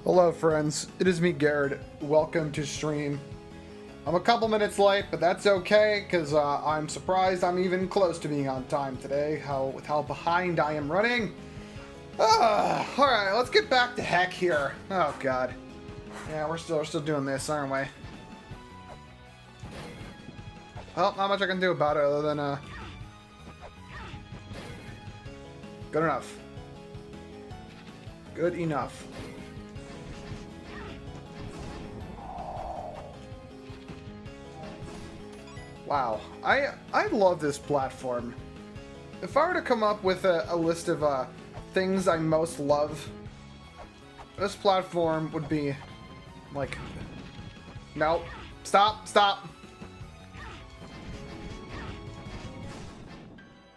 Hello friends, it is me Garrett. Welcome to stream. I'm a couple minutes late, but that's okay, because I'm surprised I'm even close to being on time today, with how behind I am running. Alright, let's get back to heck here. Oh god. Yeah, we're still doing this, aren't we? Well, not much I can do about it other than, good enough. Good enough. Wow, I love this platform. If I were to come up with a list of things I most love, this platform would be like, nope, stop.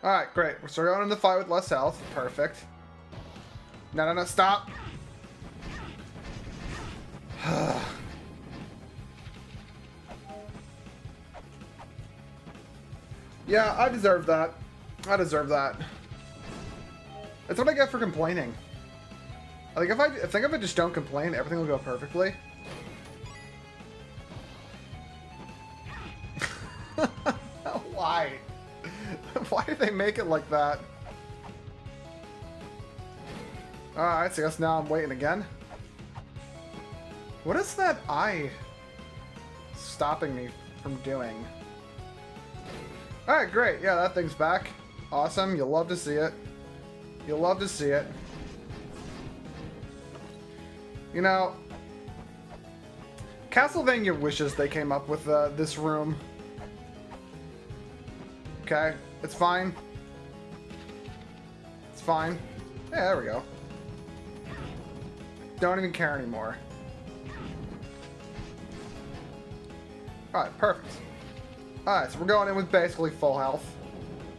Alright, great. We're still going in the fight with less health. Perfect. No, stop. Yeah, I deserve that. I deserve that. That's what I get for complaining. I think if I just don't complain, everything will go perfectly. Why? Why did they make it like that? Alright, so I guess now I'm waiting again. What is that eye stopping me from doing? Alright, great. Yeah, that thing's back. Awesome. You'll love to see it. You'll love to see it. You know, Castlevania wishes they came up with this room. Okay, it's fine. It's fine. Yeah, there we go. Don't even care anymore. Alright, perfect. Alright, so we're going in with basically full health.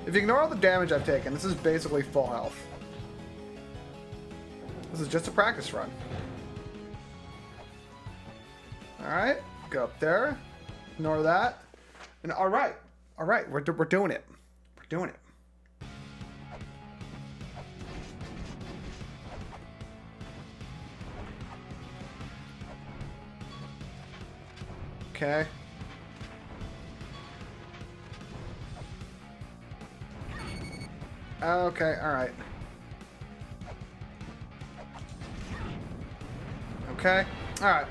If you ignore all the damage I've taken, this is basically full health. This is just a practice run. Alright, go up there. Ignore that. And alright, we're doing it. We're doing it. Okay. Okay, alright. Okay, alright.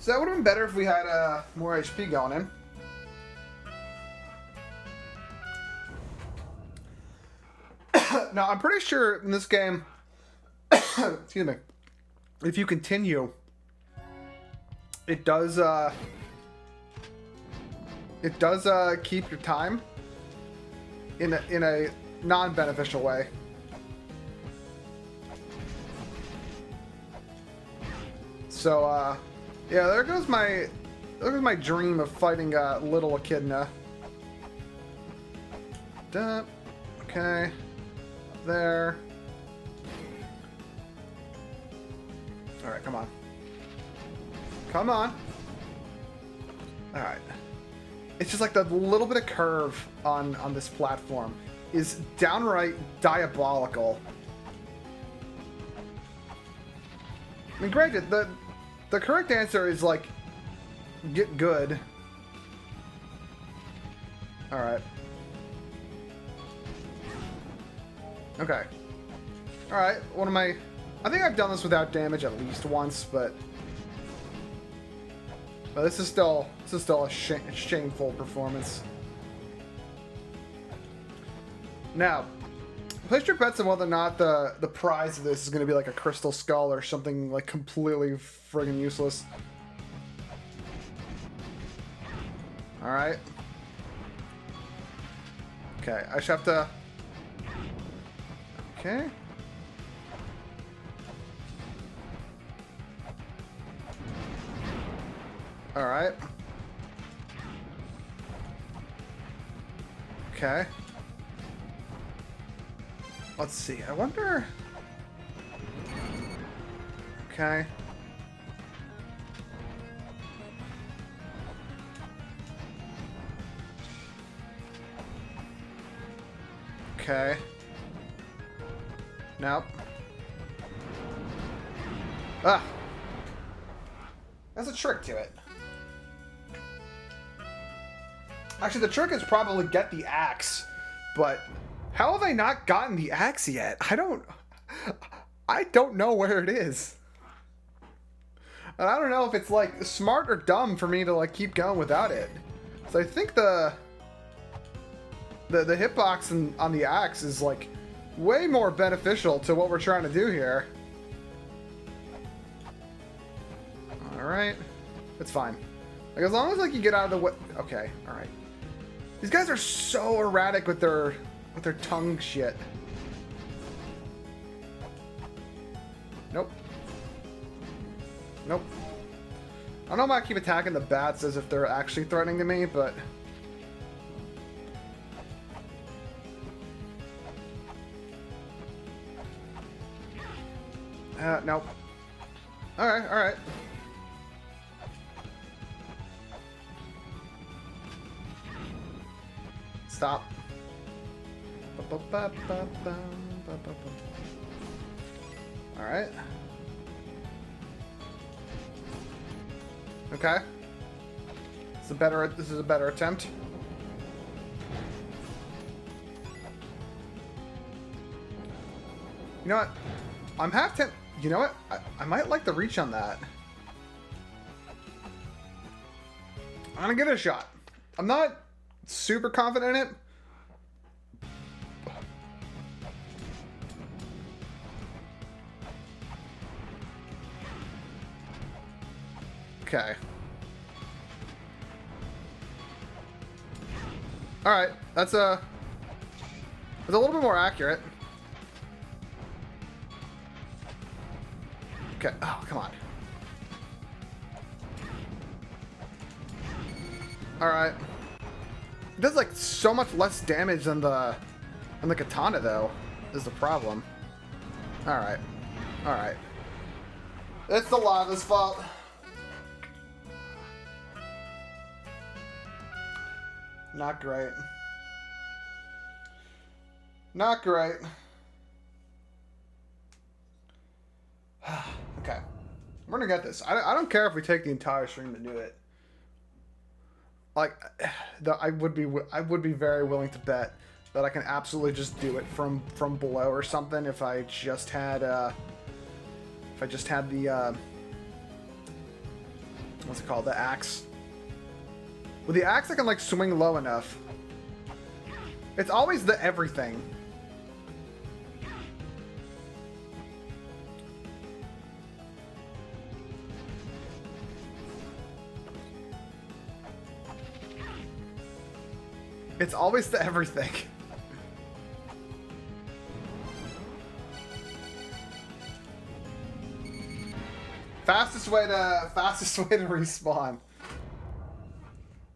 So that would have been better if we had more HP going in. Now, I'm pretty sure in this game, excuse me, if you continue, it does keep your time in a non-beneficial way. So, yeah, there goes my dream of fighting little Echidna. Duh. Okay. There. Alright, come on. Come on. Alright. It's just like the little bit of curve on this platform is downright diabolical. I mean, granted, the correct answer is like, get good. Alright. Okay. Alright, I think I've done this without damage at least once, but this is still a shameful performance. Now, place your bets on whether or not the prize of this is going to be like a crystal skull or something like completely friggin' useless. Alright. Okay, I just have to... Okay. Alright. Okay. Let's see. I wonder... Okay. Okay. Nope. Ah! There's a trick to it. Actually, the trick is probably get the axe, but how have I not gotten the axe yet? I don't know where it is. And I don't know if it's like smart or dumb for me to like keep going without it. So I think the hitbox on the axe is like way more beneficial to what we're trying to do here. Alright. It's fine. Like, as long as like you get out of the way. Okay, alright. These guys are so erratic with their tongue shit. Nope. Nope. I don't know why I keep attacking the bats as if they're actually threatening to me, but nope. Alright, alright. Stop. Alright. Okay. This is a better attempt. You know what? I'm half tempted. You know what? I might like the reach on that. I'm gonna give it a shot. I'm not super confident in it. Okay. Alright, that's a little bit more accurate. Okay, oh, come on. Alright. It does like so much less damage than the katana though, is the problem. Alright. Alright. It's the lava's fault. Not great. Not great. Okay. We're gonna get this. I don't care if we take the entire stream to do it. Like, I would be very willing to bet that I can absolutely just do it from below or something if I just had the what's it called, the axe. With the axe I can like swing low enough. It's always the everything. It's always the everything. Fastest way to respawn.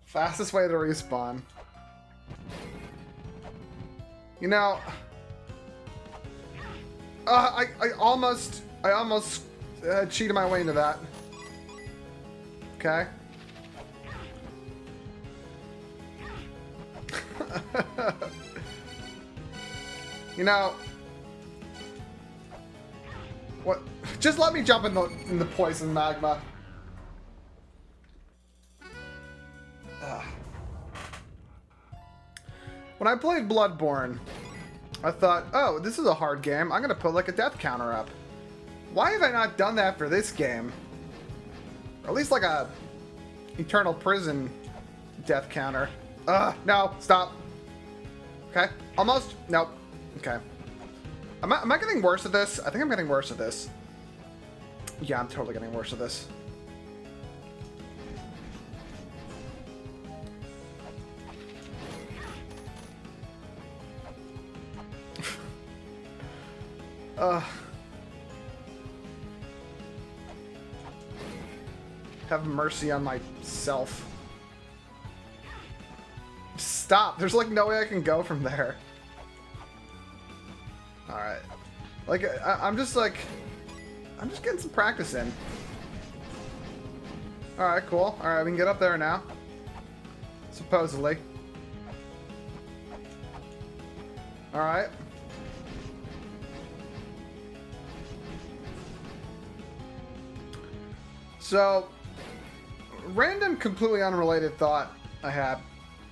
Fastest way to respawn. You know, I almost cheated my way into that. Okay. You know, what? Just let me jump in the poison magma. Ugh. When I played Bloodborne, I thought, oh, this is a hard game. I'm gonna put like a death counter up. Why have I not done that for this game? Or at least like a eternal prison death counter. No, stop. Okay, almost. Nope. Okay. Am I getting worse at this? I think I'm getting worse at this. Yeah, I'm totally getting worse at this. Have mercy on myself. Stop! There's like no way I can go from there. Alright. Like, I'm just getting some practice in. Alright, cool. Alright, we can get up there now. Supposedly. Alright. So, random, completely unrelated thought I had.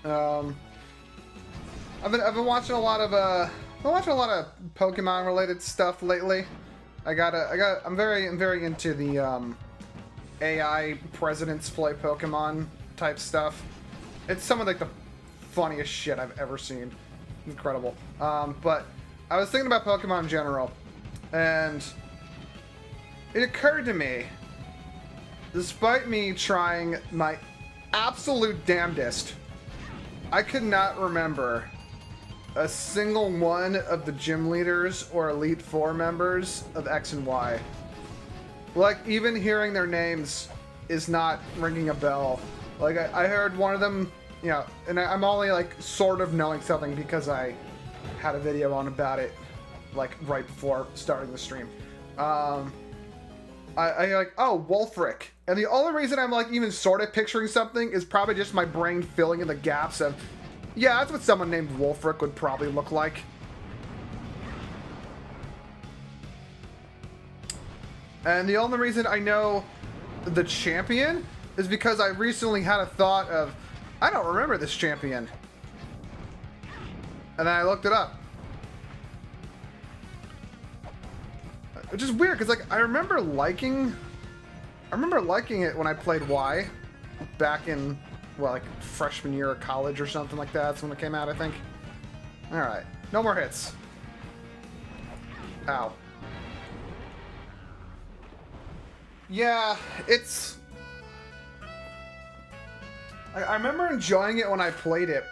I've been watching a lot of Pokemon related stuff lately. I'm very into the AI presidents play Pokemon type stuff. It's some of like the funniest shit I've ever seen. Incredible. But I was thinking about Pokemon in general, and it occurred to me, despite me trying my absolute damnedest, I could not remember a single one of the gym leaders or Elite Four members of X and Y. Like, even hearing their names is not ringing a bell. Like, I heard one of them, you know, and I'm only, like, sort of knowing something because I had a video on about it, like, right before starting the stream. I like, oh, Wolfric. And the only reason I'm, like, even sort of picturing something is probably just my brain filling in the gaps of, yeah, that's what someone named Wolfric would probably look like. And the only reason I know the champion is because I recently had a thought of, I don't remember this champion. And then I looked it up. Which is weird, because like I remember liking it when I played Y back in, well, like freshman year of college or something like that. That's when it came out, I think. Alright. No more hits. Ow. Yeah, it's... I remember enjoying it when I played it,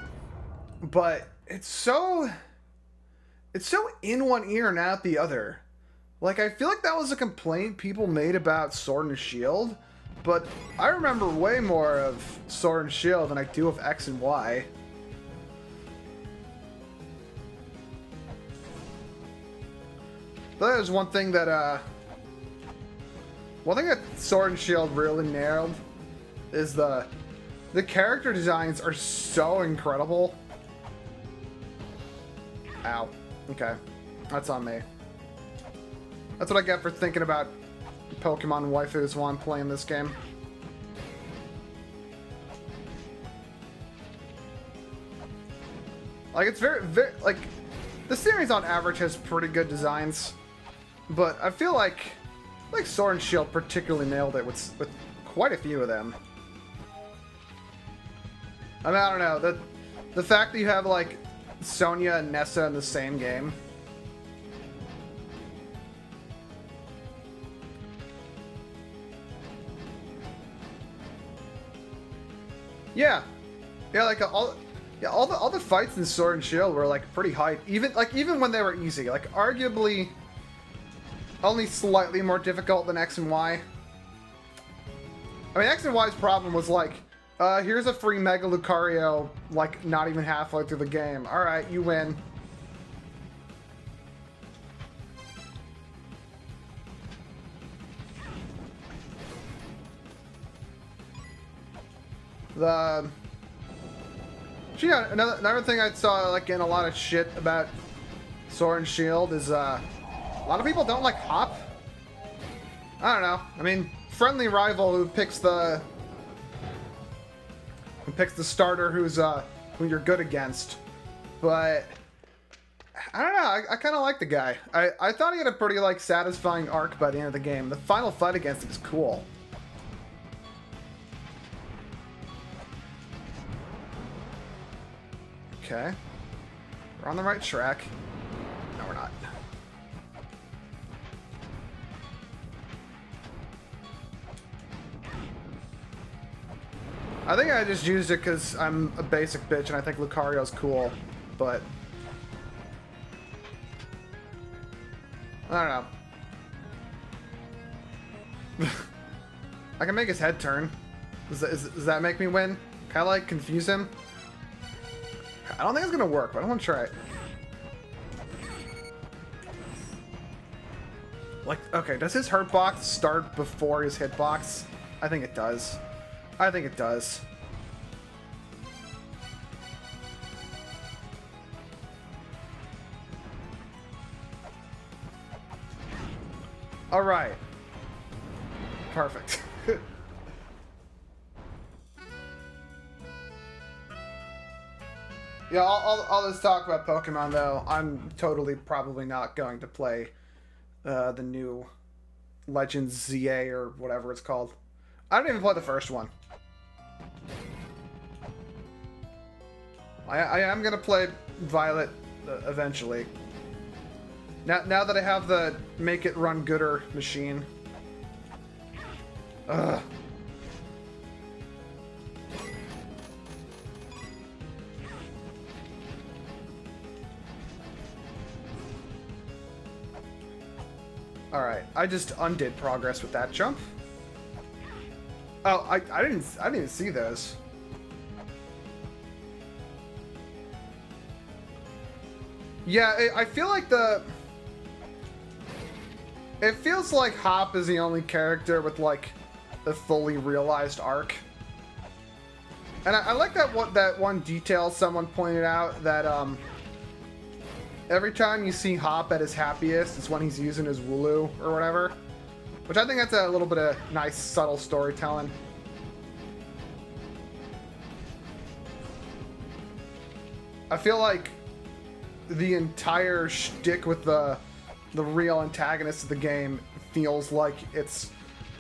but it's so in one ear and out the other. Like, I feel like that was a complaint people made about Sword and Shield, but I remember way more of Sword and Shield than I do of X and Y. But that is one thing that Sword and Shield really nailed is the character designs are so incredible. Ow. Okay. That's on me. That's what I get for thinking about Pokemon waifus while I'm playing this game. Like, it's very, like, the series on average has pretty good designs, but I feel like Sword and Shield particularly nailed it with quite a few of them. I mean, I don't know, the fact that you have, like, Sonya and Nessa in the same game. Yeah, like all the fights in Sword and Shield were like pretty hype. Even when they were easy, like arguably only slightly more difficult than X and Y. I mean, X and Y's problem was like, here's a free Mega Lucario, like not even halfway through the game. All right, you win. Yeah, another thing I saw like in a lot of shit about Sword and Shield is a lot of people don't like Hop. I don't know. I mean, friendly rival who picks the starter who you're good against, but I don't know. I kind of like the guy. I thought he had a pretty like satisfying arc by the end of the game. The final fight against him is cool. Okay. We're on the right track. No, we're not. I think I just used it because I'm a basic bitch and I think Lucario's cool, but... I don't know. I can make his head turn. Does that make me win? Can I, like, confuse him? I don't think it's gonna work, but I want to try it. Like, okay, does his hurt box start before his hitbox? I think it does. I think it does. All right. Perfect. Yeah, all this talk about Pokemon, though, I'm totally probably not going to play the new Legends ZA or whatever it's called. I didn't even play the first one. I am going to play Violet eventually. Now that I have the make it run gooder machine. Ugh. Alright, I just undid progress with that jump. Oh, I didn't even see those. Yeah, I feel like it feels like Hop is the only character with like the fully realized arc. And I like that one detail someone pointed out, that every time you see Hop at his happiest, it's when he's using his Wooloo or whatever. Which I think that's a little bit of nice, subtle storytelling. I feel like the entire shtick with the real antagonist of the game feels like it's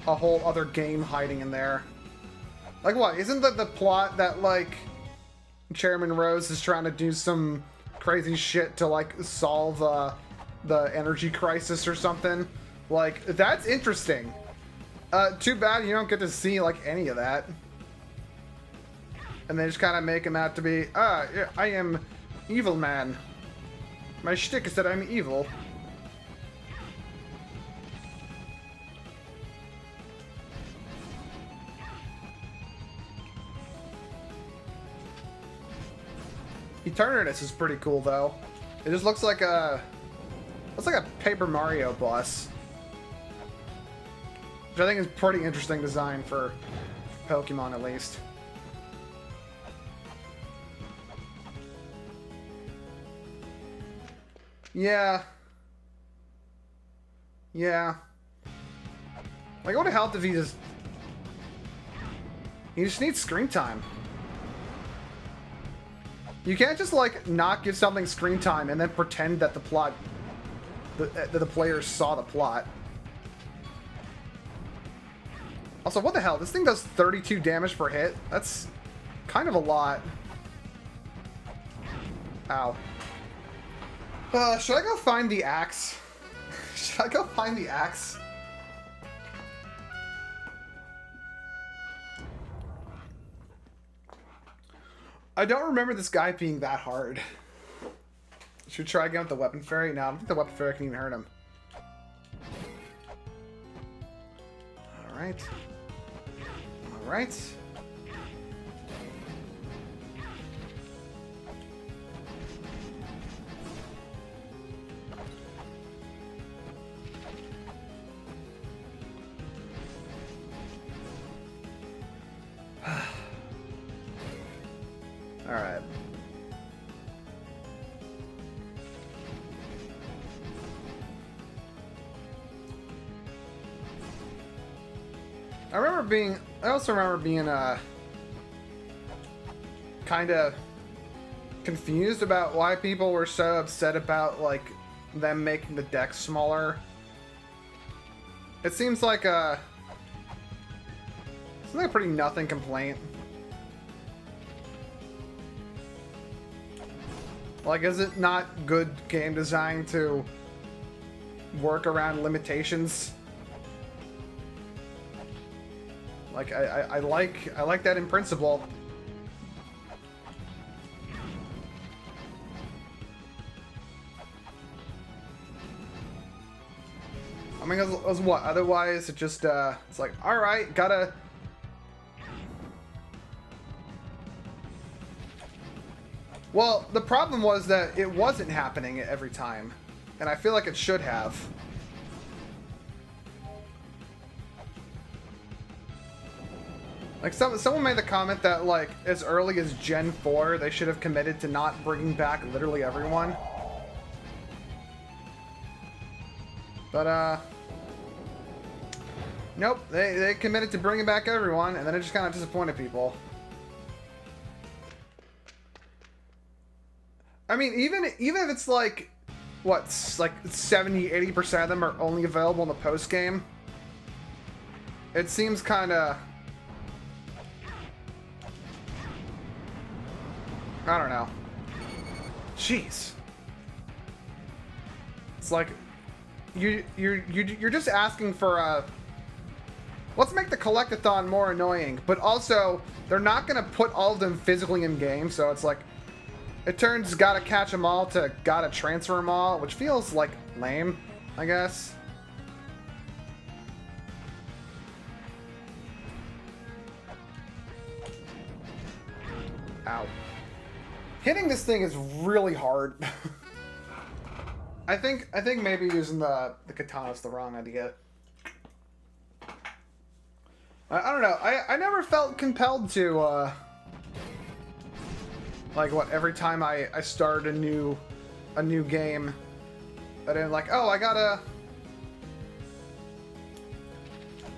a whole other game hiding in there. Like what? Isn't that the plot that, like, Chairman Rose is trying to do some crazy shit to, like, solve the energy crisis or something? Like, that's interesting. Too bad you don't get to see, like, any of that. And they just kind of make him out to be, I am evil man. My shtick is that I'm evil. Eternatus is pretty cool, though. It just looks like a Paper Mario boss, which I think is pretty interesting design for Pokemon, at least. Yeah. Yeah. Like, what would have helped if he just needs screen time. You can't just, like, not give something screen time and then pretend that the plot, that the players saw the plot. Also, what the hell? This thing does 32 damage per hit? That's kind of a lot. Ow. Should I go find the axe? Should I go find the axe? I don't remember this guy being that hard. Should we try again with the Weapon Fairy? No, I don't think the Weapon Fairy can even hurt him. Alright. Alright. Alright. I also remember being kind of confused about why people were so upset about, like, them making the deck smaller. It seems like a pretty nothing complaint. Like, is it not good game design to work around limitations? Like, I like that in principle. I mean, as what? Otherwise, it just, it's like, alright, gotta... Well, the problem was that it wasn't happening every time, and I feel like it should have. Like, someone made the comment that, like, as early as Gen 4, they should have committed to not bringing back literally everyone. But, nope, they committed to bringing back everyone, and then it just kind of disappointed people. I mean, even if it's like, what, like 70-80% of them are only available in the post game, it seems kind of, I don't know. Jeez. It's like you're just asking for a, let's make the collectathon more annoying, but also they're not gonna put all of them physically in game, so it's like it turns gotta catch them all to gotta transfer them all, which feels like lame, I guess. Ow. Hitting this thing is really hard. I think maybe using the katana's the wrong idea. I don't know. I never felt compelled to like what, every time I started a new game, that I'm like, oh, I gotta,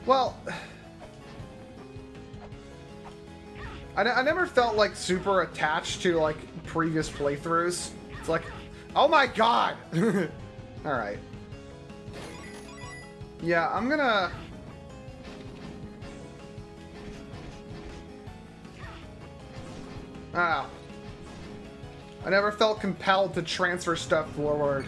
well, I never felt like super attached to like previous playthroughs. It's like, oh my god! Alright. Yeah, I'm gonna... I never felt compelled to transfer stuff forward.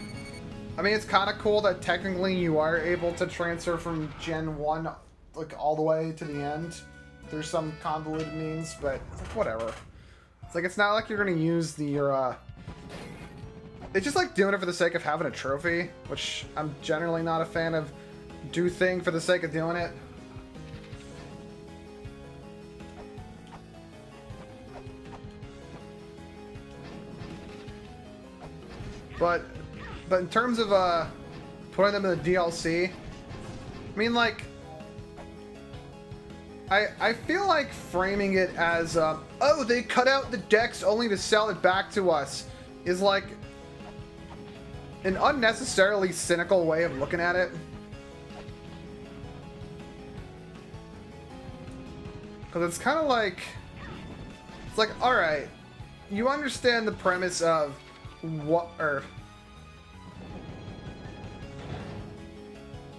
I mean, it's kind of cool that technically you are able to transfer from Gen 1 like all the way to the end through some convoluted means, but it's like, whatever. It's like, it's not like you're gonna use the, it's just like doing it for the sake of having a trophy, which I'm generally not a fan of. Do thing for the sake of doing it. But in terms of putting them in the DLC, I mean, like, I feel like framing it as oh, they cut out the decks only to sell it back to us is like an unnecessarily cynical way of looking at it. Because it's kind of like, it's like, alright, you understand the premise of what, or,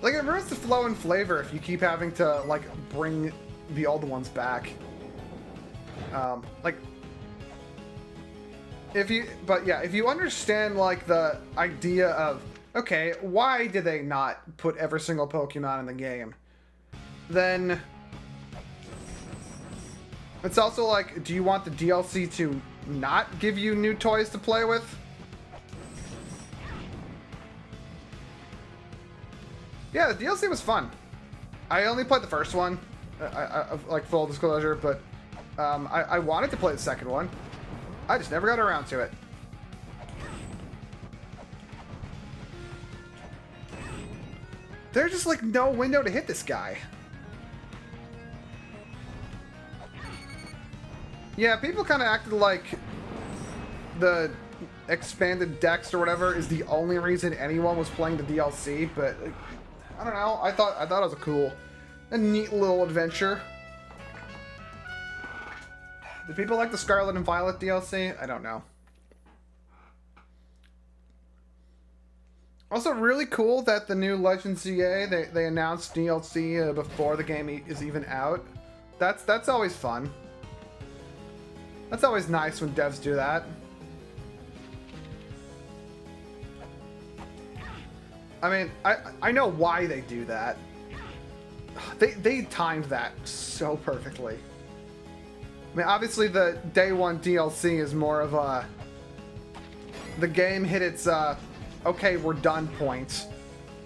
like, it ruins the flow and flavor if you keep having to, like, bring the old ones back. Like, if you, but yeah, if you understand, like, the idea of, okay, why did they not put every single Pokemon in the game? Then it's also like, do you want the DLC to not give you new toys to play with? Yeah, the DLC was fun. I only played the first one, like, full disclosure, but I wanted to play the second one. I just never got around to it. There's just, like, no window to hit this guy. Yeah, people kind of acted like the expanded decks or whatever is the only reason anyone was playing the DLC, but I don't know. I thought it was a neat little adventure. Do people like the Scarlet and Violet DLC? I don't know. Also, really cool that the new Legends ZA, they announced DLC before the game is even out. That's always fun. That's always nice when devs do that. I mean, I know why they do that. They timed that so perfectly. I mean, obviously the day one DLC is more of a, the game hit its okay, we're done point,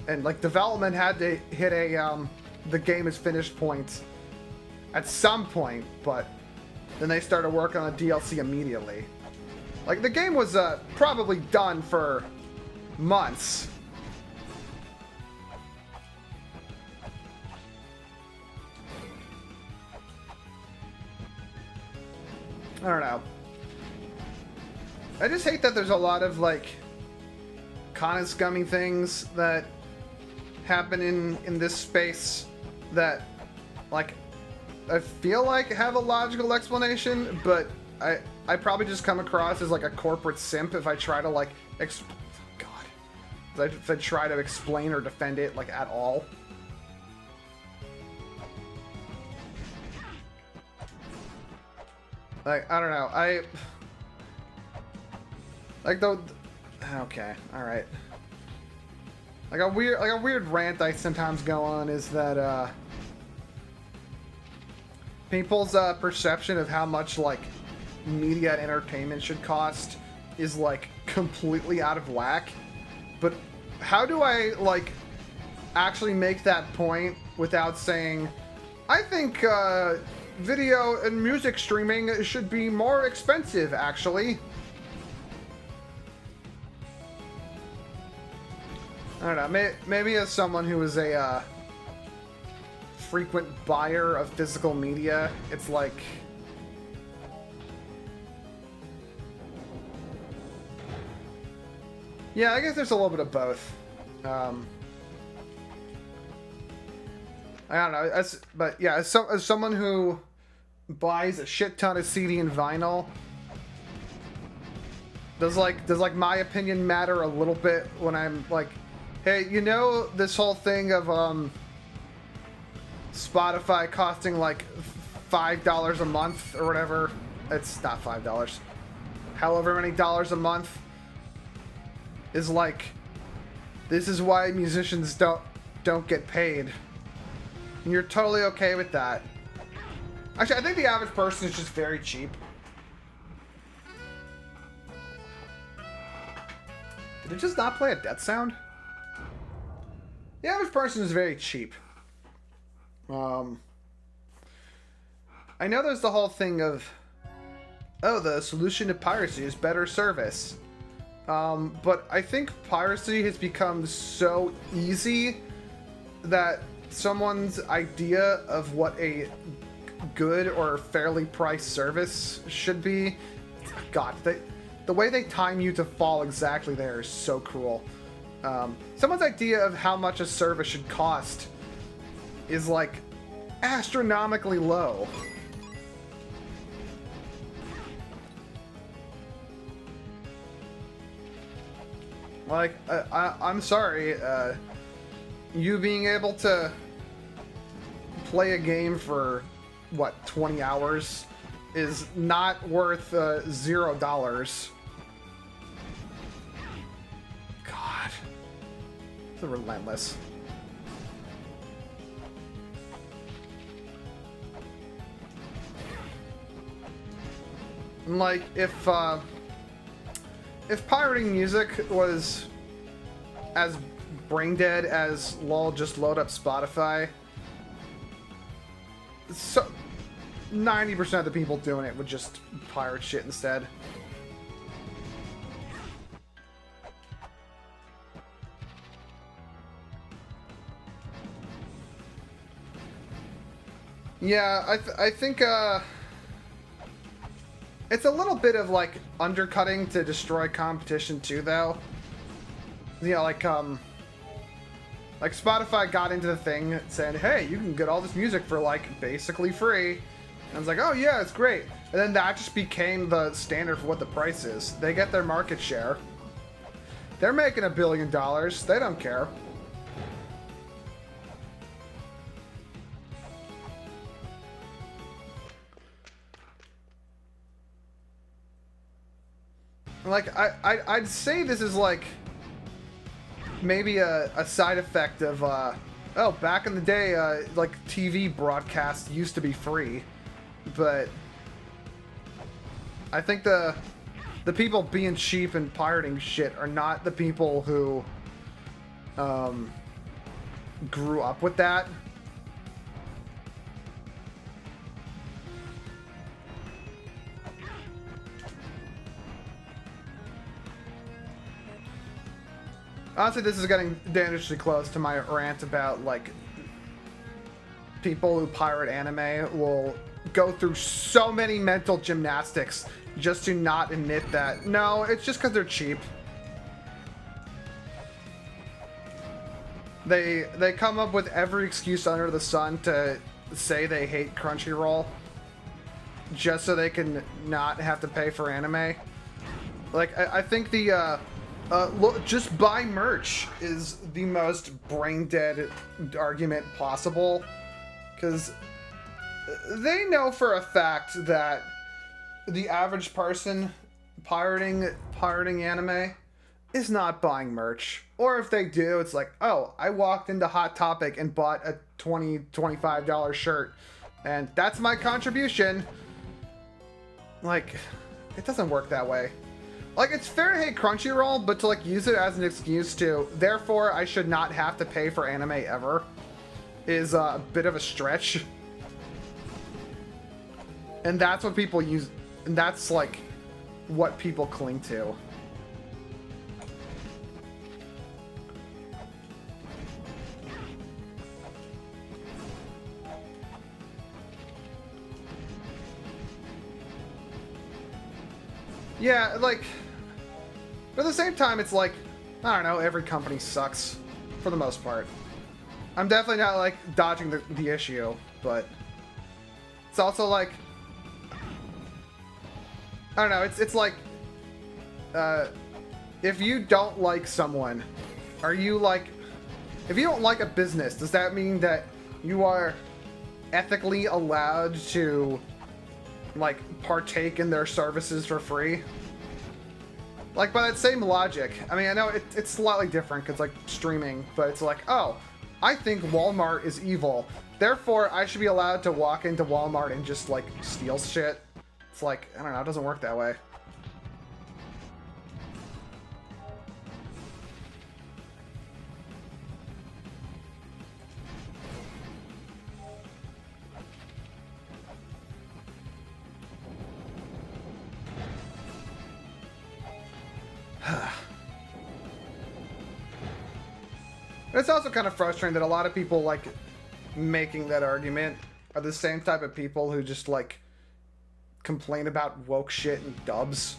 and like development had to hit a the game is finished point at some point, but then they started working on the DLC immediately. Like, the game was probably done for months. I don't know. I just hate that there's a lot of, like, kind of scummy things that happen in this space that, like, I feel like have a logical explanation, but I probably just come across as like a corporate simp if I try to like God, if I try to explain or defend it like at all. Like, I don't know. Like the okay, all right. Like a weird rant I sometimes go on is that people's perception of how much like media and entertainment should cost is like completely out of whack. But how do I like actually make that point without saying I think video and music streaming should be more expensive actually? I don't know, maybe as someone who is a frequent buyer of physical media, it's like... Yeah, I guess there's a little bit of both. I don't know, but yeah, as someone who buys a shit ton of CD and vinyl, does like my opinion matter a little bit when I'm like, hey, you know this whole thing of Spotify costing like $5 a month or whatever? It's not $5. However many dollars a month is like, this is why musicians don't get paid. And you're totally okay with that. Actually, I think the average person is just very cheap. Did it just not play a death sound? The average person is very cheap. I know there's the whole thing of, oh, the solution to piracy is better service. But I think piracy has become so easy that someone's idea of what a good or fairly priced service should be, God, the way they time you to fall exactly there is so cruel. Someone's idea of how much a service should cost is like astronomically low. Like, I'm sorry, you being able to play a game for, what, 20 hours is not worth $0. God. They're relentless. And like, if pirating music was as brain dead as lol, just load up Spotify, so 90% of the people doing it would just pirate shit instead. Yeah, I think it's a little bit of like undercutting to destroy competition too, though. You know, like Spotify got into the thing saying, hey, you can get all this music for like basically free. And I was like, oh yeah, it's great. And then that just became the standard for what the price is. They get their market share. They're making $1 billion. They don't care. Like, I'd say this is like maybe a side effect of oh, back in the day, like TV broadcasts used to be free, but I think the people being cheap and pirating shit are not the people who grew up with that. Honestly, this is getting dangerously close to my rant about, like, people who pirate anime will go through so many mental gymnastics just to not admit that, no, it's just because they're cheap. They come up with every excuse under the sun to say they hate Crunchyroll. just so they can not have to pay for anime. Like, I think the, look, just buy merch is the most brain-dead argument possible. Because they know for a fact that the average person pirating anime is not buying merch. Or if they do, it's like, oh, I walked into Hot Topic and bought a $25 shirt. And that's my contribution. Like, it doesn't work that way. Like, it's fair to hate Crunchyroll, but to, like, use it as an excuse to, therefore, I should not have to pay for anime ever, is a bit of a stretch. And that's what people use, and that's, like, what people cling to. Yeah, like, but at the same time, it's like, I don't know, every company sucks, for the most part. I'm definitely not, like, dodging the issue, but it's also like, I don't know, it's like, if you don't like someone, are you like, if you don't like a business, does that mean that you are ethically allowed to, like, partake in their services for free? Like, by that same logic, I mean, I know it's slightly different because, like, streaming, but it's like, oh, I think Walmart is evil, therefore I should be allowed to walk into Walmart and just, like, steal shit. It's like, I don't know, it doesn't work that way. It's also kind of frustrating that a lot of people, like, making that argument are the same type of people who just, like, complain about woke shit and dubs.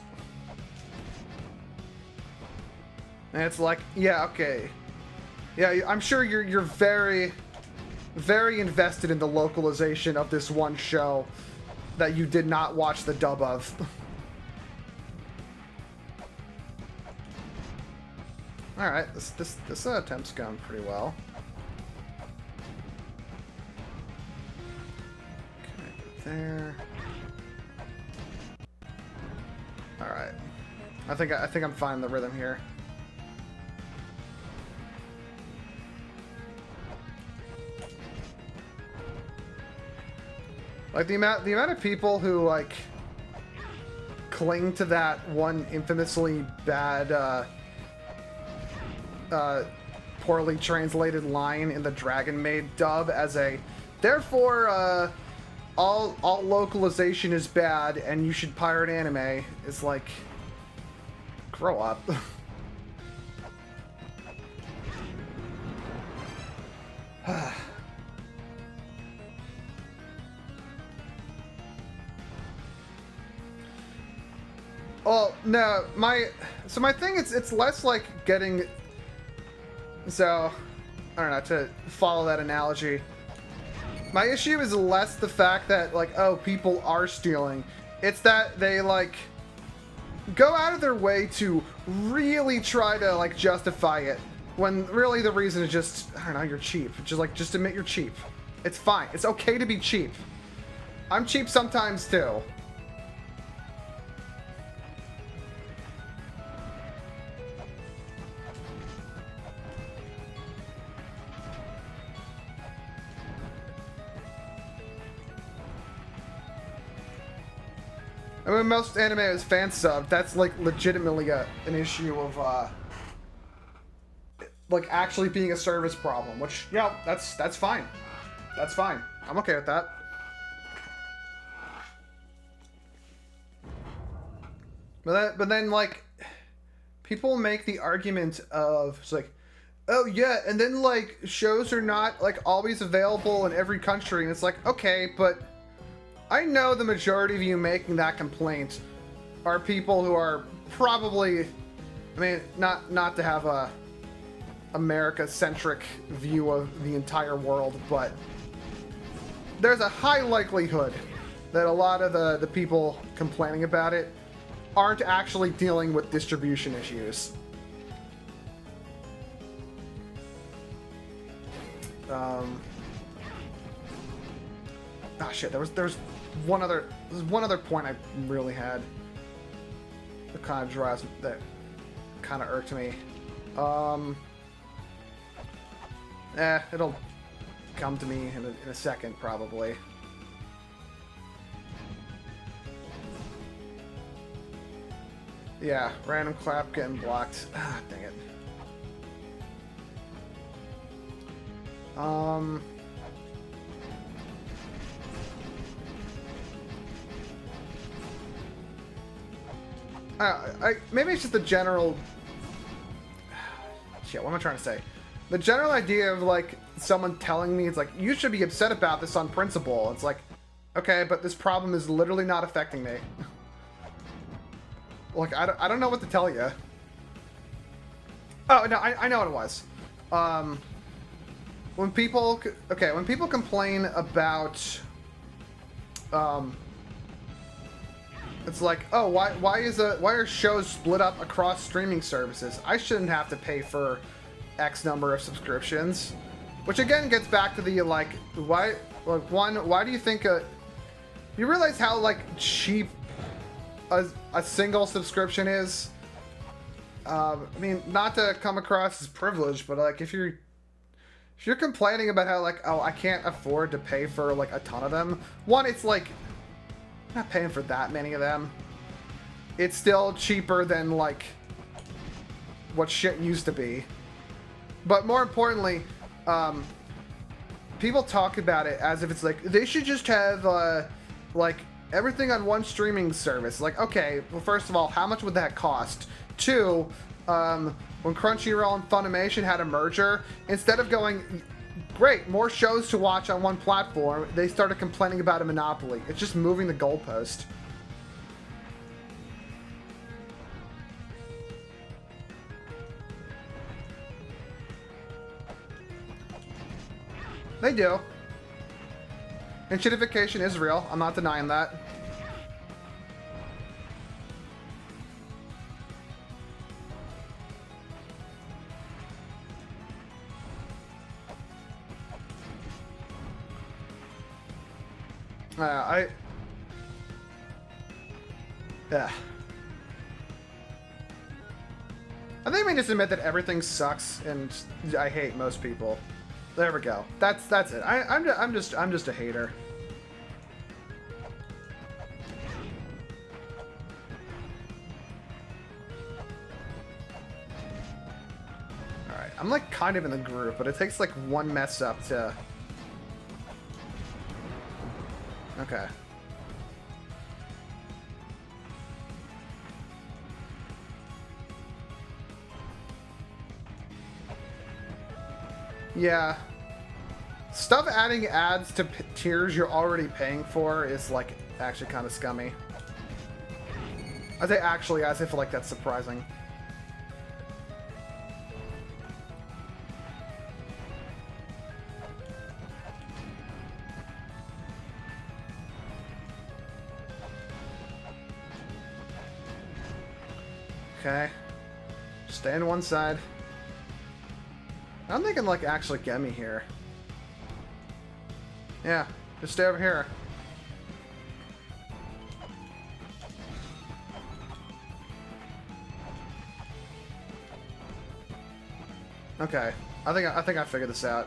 And it's like, yeah, okay. Yeah, I'm sure you're very, very invested in the localization of this one show that you did not watch the dub of. Alright, this attempt's gone pretty well. Okay, there. Alright. I think I'm finding the rhythm here. Like, the amount of people who, like, cling to that one infamously bad poorly translated line in the Dragon Maid dub as a, therefore, all localization is bad and you should pirate anime. It's like, grow up. Well, no, my thing is, it's less like getting, so, I don't know, to follow that analogy. My issue is less the fact that, like, oh, people are stealing. It's that they, like, go out of their way to really try to, like, justify it. When really the reason is just, I don't know, you're cheap. Just admit you're cheap. It's fine. It's okay to be cheap. I'm cheap sometimes, too. I mean, most anime is fan sub. That's, like, legitimately an issue of, like, actually being a service problem. Which, you know, that's fine. That's fine. I'm okay with that. But then, like, people make the argument of, it's like, oh, yeah, and then, like, shows are not, like, always available in every country. And it's like, okay, but I know the majority of you making that complaint are people who are probably, I mean, not to have a America-centric view of the entire world, but there's a high likelihood that a lot of the people complaining about it aren't actually dealing with distribution issues. Ah, shit. There's one other point I really had that kind of drives that kind of irked me. It'll come to me in a second probably. Yeah, random clap getting blocked. Ah, dang it. Maybe it's just the general... Shit, what am I trying to say? The general idea of, like, someone telling me, it's like, you should be upset about this on principle. It's like, okay, but this problem is literally not affecting me. Like, I don't know what to tell you. Oh, no, I know what it was. When people complain about, it's like, oh, why are shows split up across streaming services? I shouldn't have to pay for X number of subscriptions, which again gets back to the why do you think you realize how like cheap a single subscription is? I mean, not to come across as privileged, but like if you're complaining about how like, oh, I can't afford to pay for like a ton of them, one, it's like I'm not paying for that many of them. It's still cheaper than like what shit used to be. But more importantly, people talk about it as if it's like they should just have like everything on one streaming service. Like, okay, well, first of all, how much would that cost? Two, when Crunchyroll and Funimation had a merger, instead of going, great, more shows to watch on one platform, they started complaining about a monopoly. It's just moving the goalpost. They do. And shitification is real. I'm not denying that. Yeah. I think we just admit that everything sucks, and I hate most people. There we go. That's it. I'm just a hater. All right, I'm like kind of in the group, but it takes like one mess up to. Okay. Yeah. Stuff adding ads to tiers you're already paying for is like actually kind of scummy. I say actually as if like that's surprising. Okay. Stay on one side. I don't think it can, like, actually get me here. Yeah, just stay over here. Okay. I think I figured this out.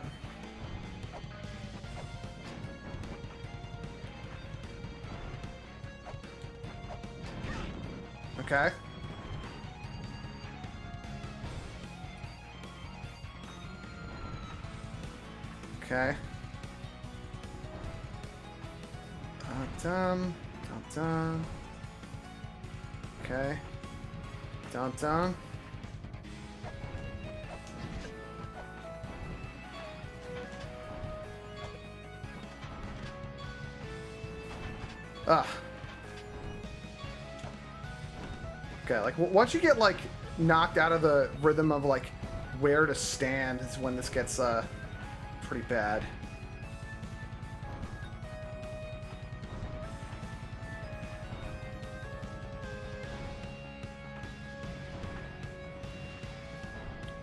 Okay. Okay. Dun dun dun. Okay. Dun dun. Ah. Okay, like once you get like knocked out of the rhythm of like where to stand is when this gets pretty bad.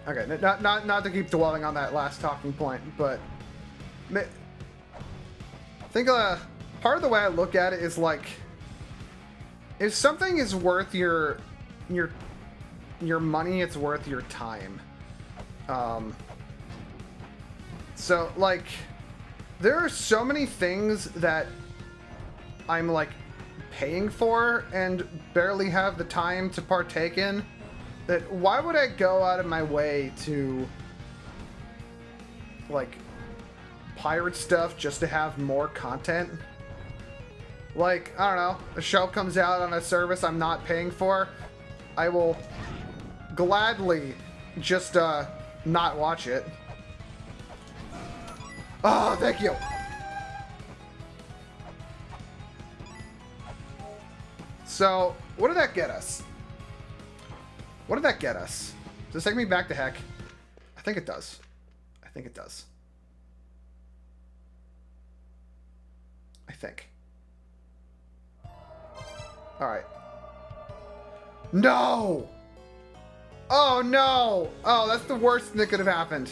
Okay, not to keep dwelling on that last talking point, but I think part of the way I look at it is like, if something is worth your money, it's worth your time. So like, there are so many things that I'm like paying for and barely have the time to partake in, that why would I go out of my way to like pirate stuff just to have more content? Like, I don't know, a show comes out on a service I'm not paying for, I will gladly just not watch it. Oh, thank you. So, what did that get us? What did that get us? Does it take me back to heck? I think it does. I think it does. I think. Alright. No! Oh no! Oh, that's the worst thing that could have happened.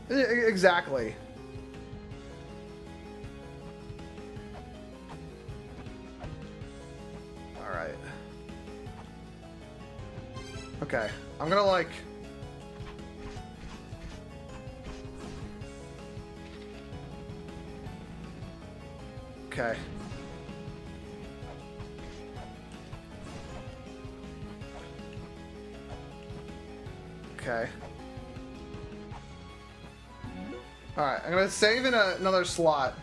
Exactly. Alright. Okay. I'm gonna like... Okay. Okay. Alright, I'm gonna save in another slot.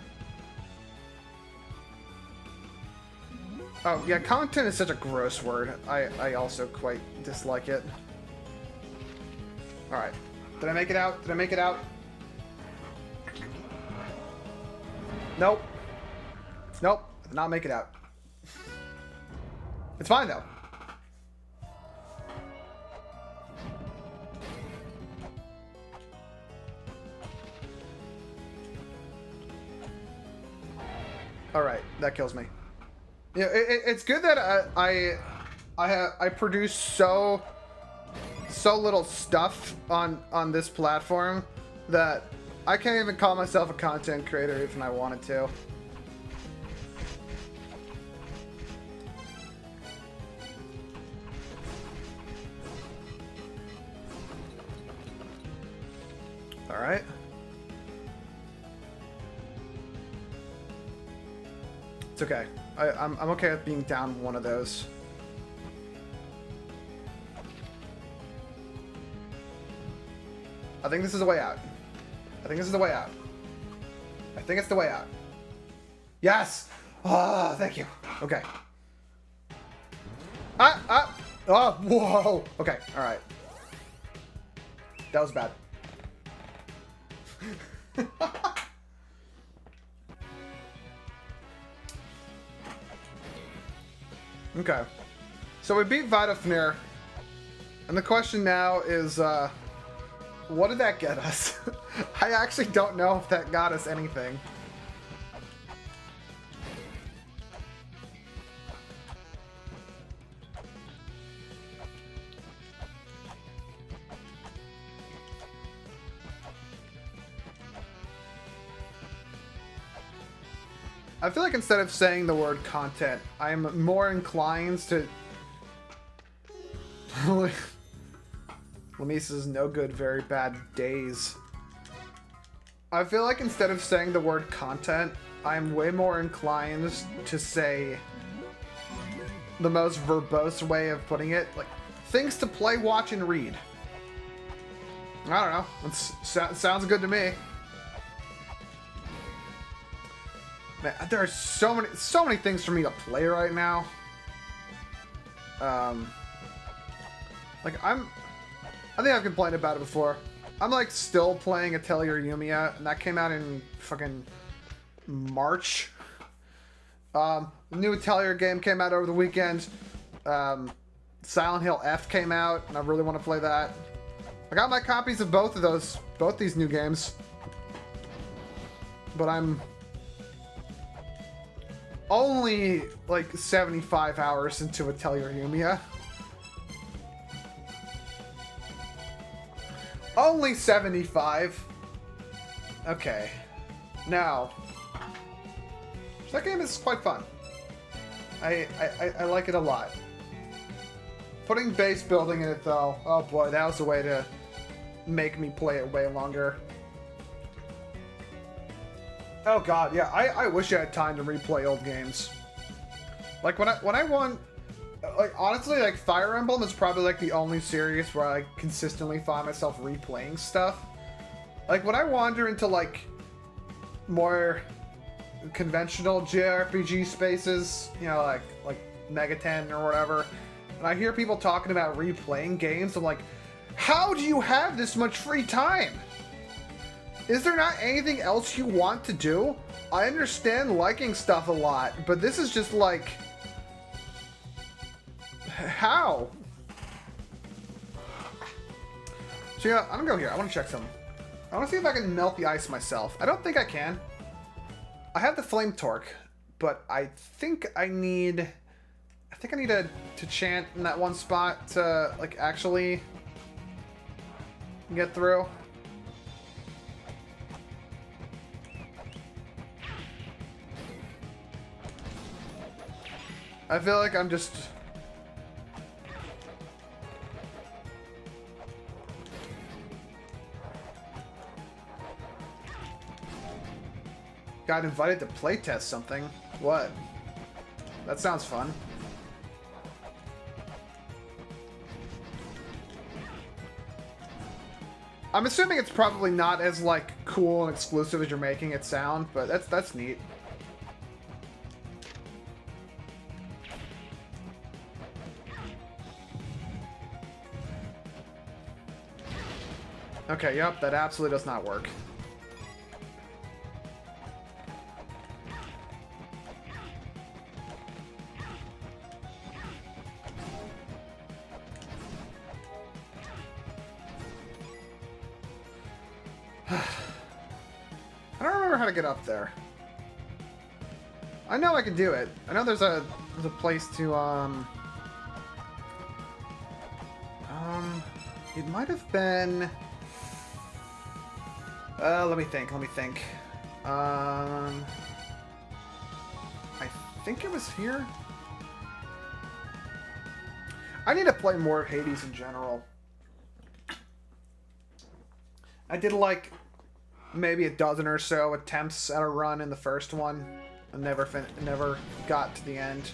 Oh, yeah, content is such a gross word. I also quite dislike it. Alright. Did I make it out? Did I make it out? Nope. Nope. I did not make it out. It's fine, though. Alright, that kills me. Yeah, it's good that I produce so little stuff on this platform that I can't even call myself a content creator even I wanted to. All right. It's okay. I'm okay with being down one of those. I think this is the way out. I think this is the way out. I think it's the way out. Yes! Ah, thank you. Okay. Oh, whoa! Okay, alright. That was bad. Okay. So we beat Vitafnir. And the question now is, what did that get us? I actually don't know if that got us anything. I feel like instead of saying the word content, I'm more inclined to... Lamisa's no good, very bad days. I feel like instead of saying the word content, I'm way more inclined to say the most verbose way of putting it. Like, things to play, watch, and read. I don't know. It sounds good to me. Man, there are so many things for me to play right now. Like I think I've complained about it before. I'm like still playing Atelier Yumiya, and that came out in fucking March. The new Atelier game came out over the weekend. Silent Hill F came out, and I really want to play that. I got my copies of both these new games. But I'm only like 75 hours into Atelier Yumia. Only 75. Okay. Now, that game is quite fun. I like it a lot. Putting base building in it though, oh boy, that was a way to make me play it way longer. Oh god, yeah, I wish I had time to replay old games. Like when I won, like honestly, like Fire Emblem is probably like the only series where I consistently find myself replaying stuff. Like when I wander into like more conventional JRPG spaces, you know, like Megaten or whatever, and I hear people talking about replaying games, I'm like, how do you have this much free time? Is there not anything else you want to do? I understand liking stuff a lot, but this is just like... How? So yeah, I'm gonna go here. I want to check some. I want to see if I can melt the ice myself. I don't think I can. I have the flame torque, but I think I need... I think I need to chant in that one spot to, like, actually get through. I feel like I'm just... Got invited to playtest something. What? That sounds fun. I'm assuming it's probably not as, like, cool and exclusive as you're making it sound, but that's neat. Okay, yep, that absolutely does not work. I don't remember how to get up there. I know I can do it. I know there's a place to it might have been let me think. I think it was here. I need to play more Hades in general. I did like maybe a dozen or so attempts at a run in the first one, and never got to the end.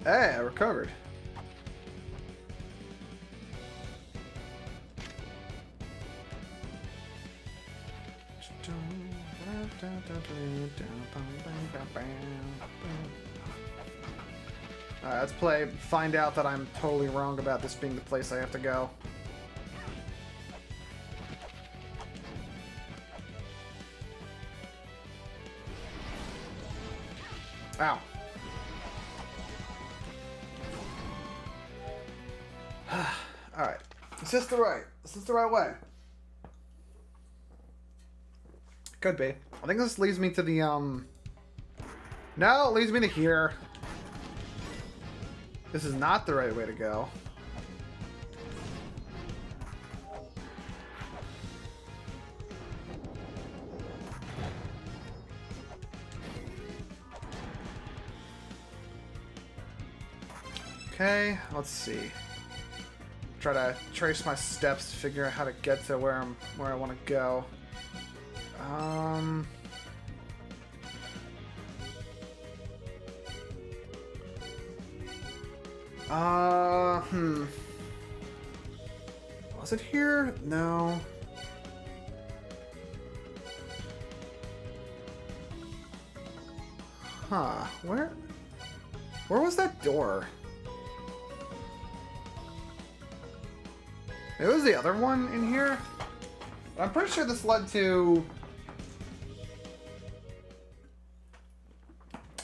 Hey, I recovered. Alright, let's play, find out that I'm totally wrong about this being the place I have to go. Ow. Alright. Is this the right way? Could be. I think this leads me to the, No, it leads me to here. This is not the right way to go. Okay, let's see. Try to trace my steps to figure out how to get to where I want to go. Was it here? No. Huh, where was that door? It was the other one in here? I'm pretty sure this led to...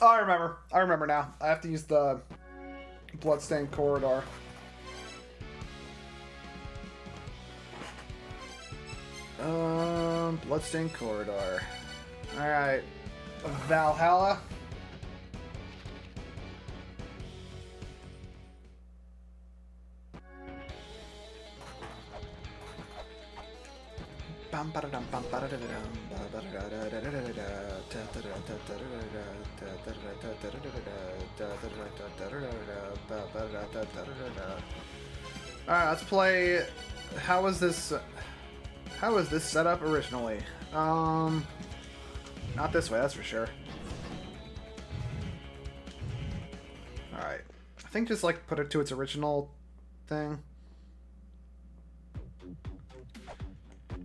Oh, I remember. I remember now. I have to use the Bloodstained Corridor. Bloodstained Corridor. Alright. Valhalla. Alright, let's play. How was this set up originally? Not this way, that's for sure. Alright. I think just like put it to its original thing.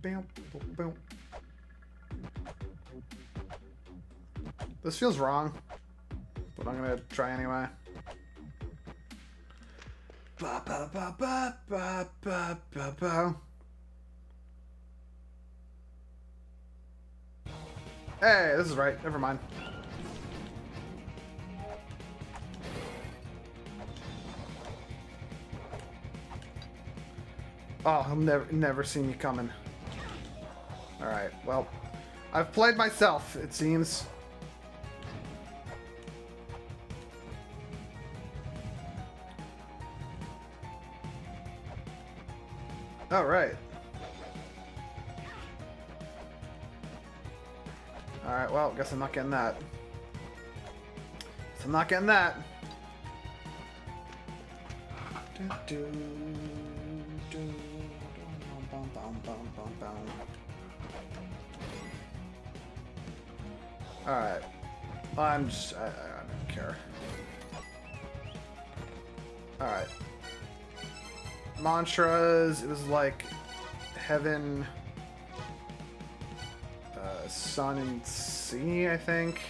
Bam, boom. This feels wrong, but I'm gonna try anyway. Ba ba ba ba ba ba ba ba. Hey, this is right. Never mind. Oh, he'll never see me coming. Alright, well, I've played myself, it seems. Alright. Alright, well, guess I'm not getting that. Guess I'm not getting that. Alright. I don't care. Alright. Mantras, it was like heaven, sun and sea, I think.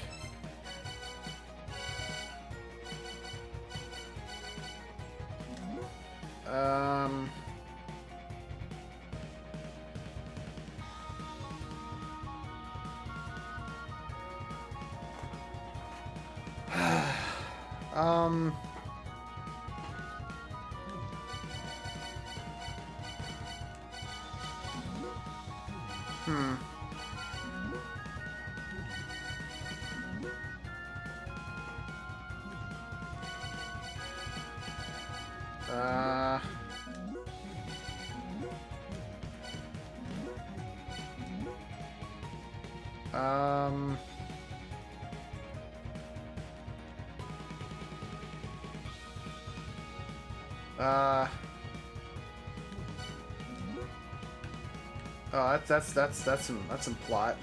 Oh, that's some plot.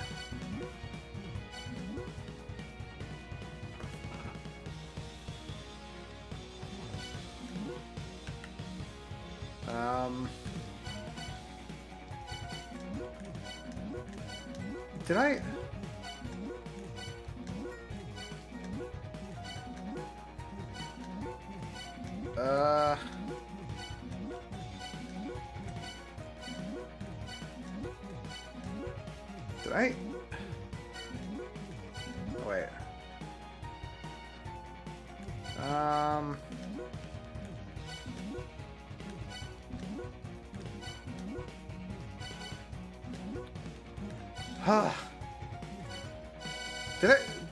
Did I? Did I? Oh, wait.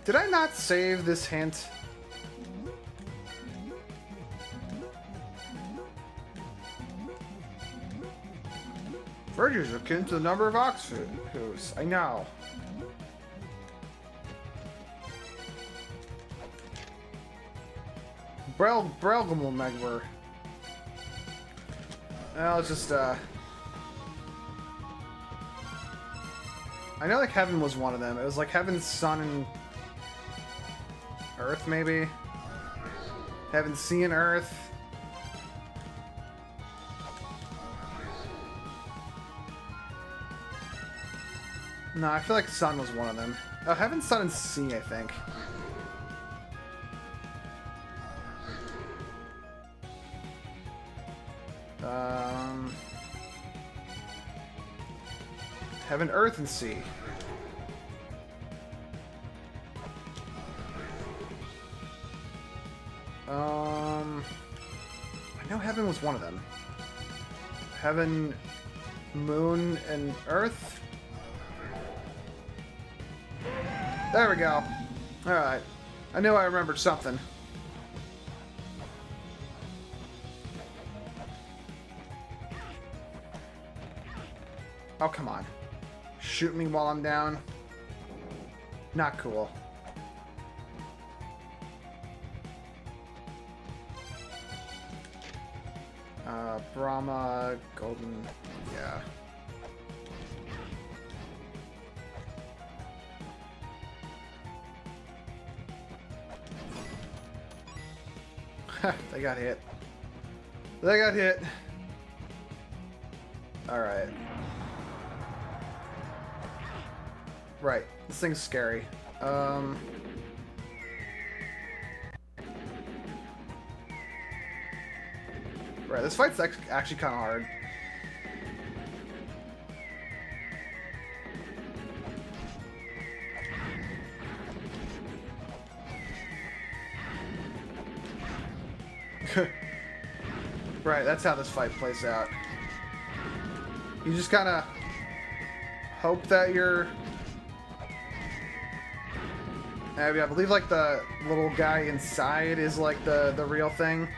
Did I not save this hint? Virtues are akin to the number of ox hooves. I know. Brelgamel Megwer. Well, it's just I know like heaven was one of them. It was like heaven, sun, and earth, maybe. Heaven, sea, and earth. No, I feel like sun was one of them. Oh, heaven, sun, and sea, I think. Heaven, Earth, and Sea. I know Heaven was one of them. Heaven, Moon, and Earth. There we go. Alright. I knew I remembered something. Oh, come on. Shoot me while I'm down. Not cool. Brahma, Golden, yeah. They got hit. They got hit. Alright. Right. This thing's scary. Right, this fight's actually kind of hard. Right, that's how this fight plays out. You just kind of hope that you're... I believe like the little guy inside is like the real thing.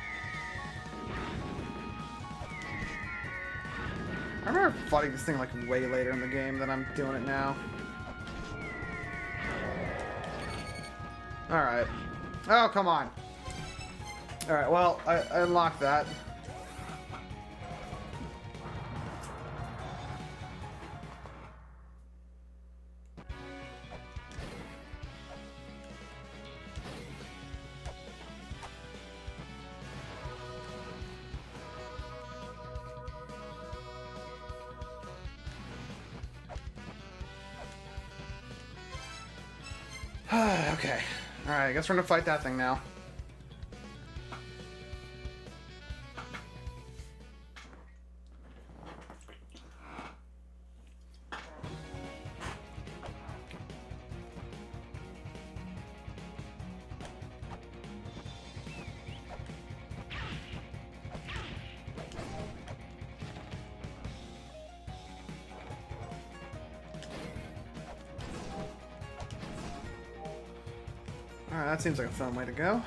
I remember fighting this thing like way later in the game than I'm doing it now. Alright. Oh, come on. Alright, well, I unlocked that. Okay. Alright, I guess we're gonna fight that thing now. Alright, that seems like a fun way to go.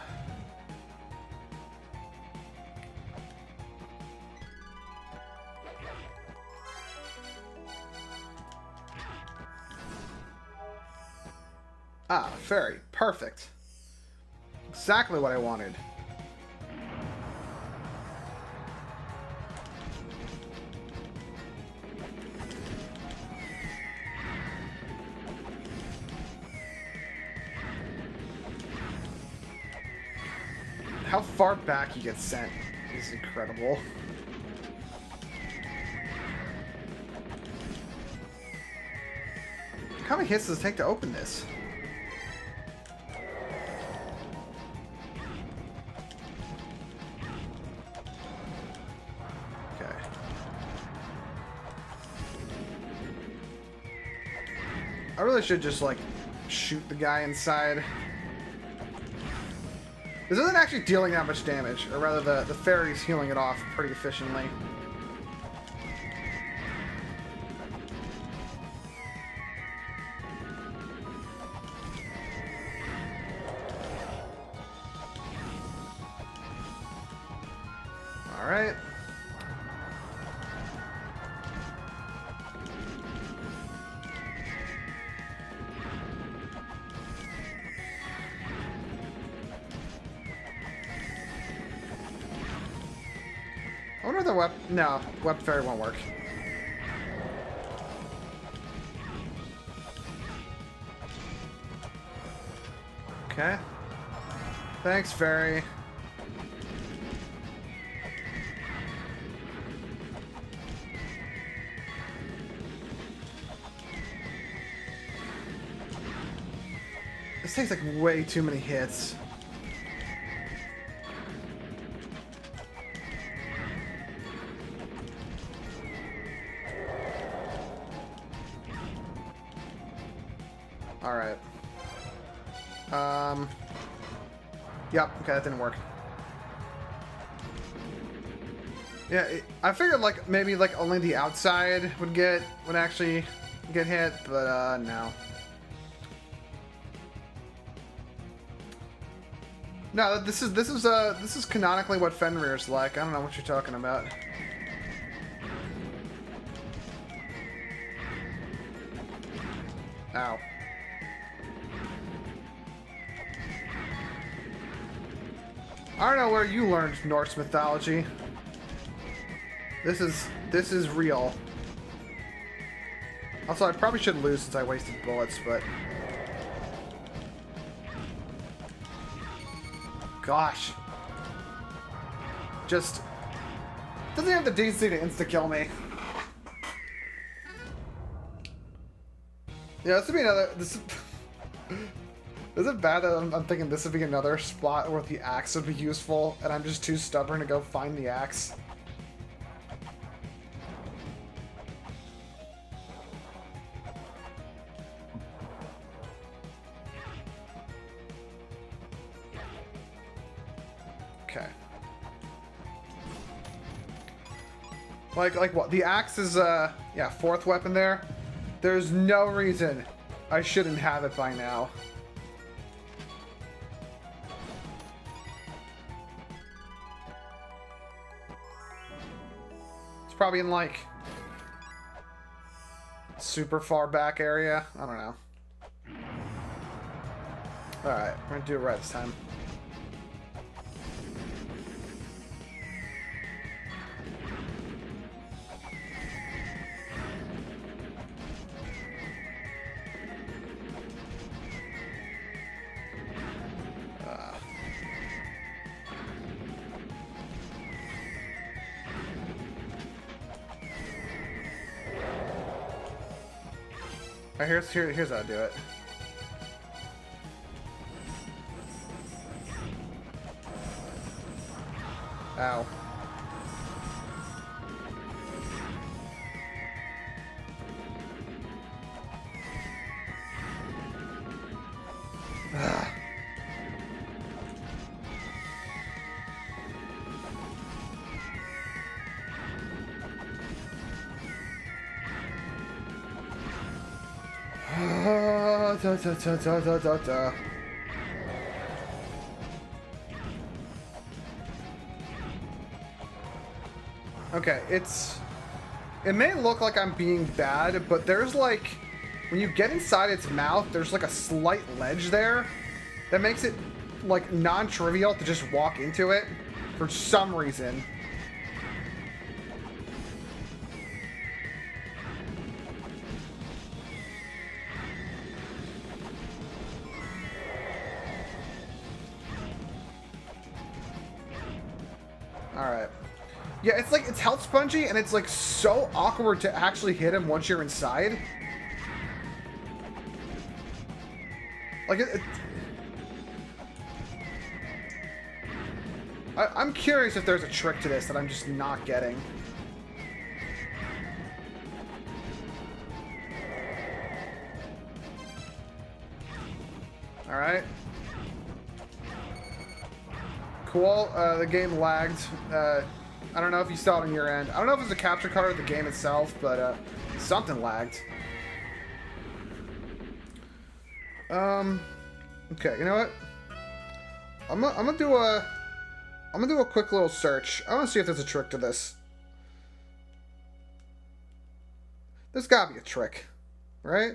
Ah, fairy. Perfect. Exactly what I wanted. How far back he gets sent is incredible. How many hits does it take to open this? Okay. I really should just, like, shoot the guy inside. This isn't actually dealing that much damage, or rather the fairy's healing it off pretty efficiently. Alright. I wonder if the no, Web Fairy won't work. Okay. Thanks, Fairy. This takes like way too many hits. Alright. Yep, okay, that didn't work. Yeah, I figured like maybe like only the outside would actually get hit, but no. No, this is canonically what Fenrir's like. I don't know what you're talking about. Ow. I don't know where you learned Norse mythology. This is real. Also, I probably shouldn't lose since I wasted bullets, but gosh. Just doesn't have the decency to insta-kill me. Yeah, this would be another. Is it bad that I'm thinking this would be another spot where the axe would be useful, and I'm just too stubborn to go find the axe? Okay. Like what? The axe is, yeah, fourth weapon there. There's no reason I shouldn't have it by now. It's probably in, like, super far back area. I don't know. Alright, we're gonna do it right this time. Alright, here's how to do it. Ow. Da. Okay, it may look like I'm being bad, but there's like, when you get inside its mouth, there's like a slight ledge there that makes it like non-trivial to just walk into it for some reason. Alright. Yeah, it's like, it's health spongy, and it's like so awkward to actually hit him once you're inside. Like, I'm curious if there's a trick to this that I'm just not getting. Alright. Cool. The game lagged. I don't know if you saw it on your end. I don't know if it's a capture card or the game itself, but something lagged. Okay, you know what? I'm gonna do a quick little search. I want to see if there's a trick to this. There's gotta be a trick, right?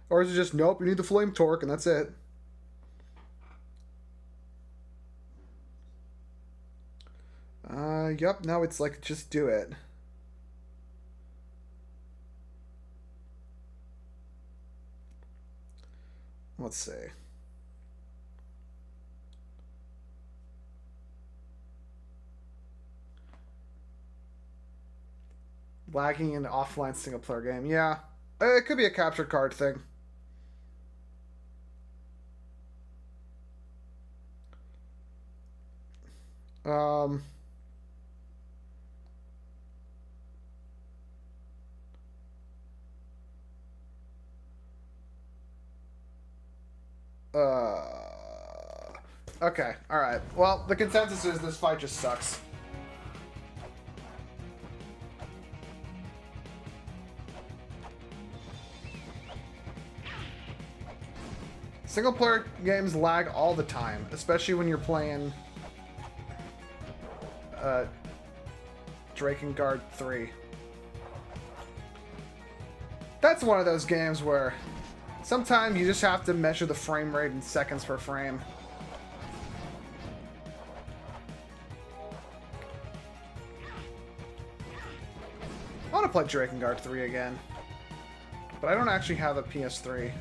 Or is it just, nope, you need the flame torque and that's it? Yep, no, it's like, just do it. Let's see. Lagging in an offline single player game. Yeah. It could be a capture card thing. Okay, alright. Well, the consensus is this fight just sucks. Single player games lag all the time, especially when you're playing Drakengard 3. That's one of those games where sometimes you just have to measure the frame rate in seconds per frame. I want to play Drakengard 3 again, but I don't actually have a PS3.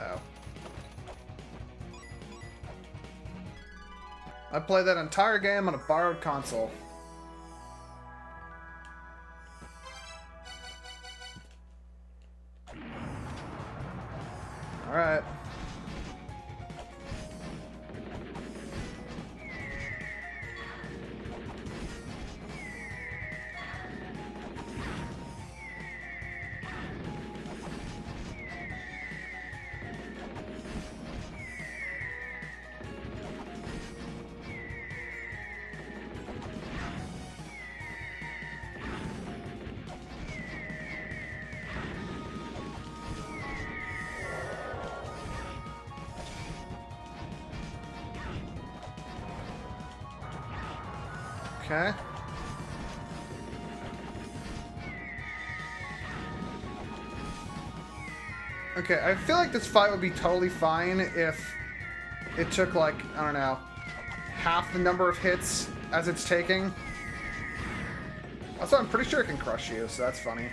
Oh. I played that entire game on a borrowed console. Alright. Okay. Okay, I feel like this fight would be totally fine if it took, like, I don't know, half the number of hits as it's taking. Also, I'm pretty sure it can crush you, so that's funny.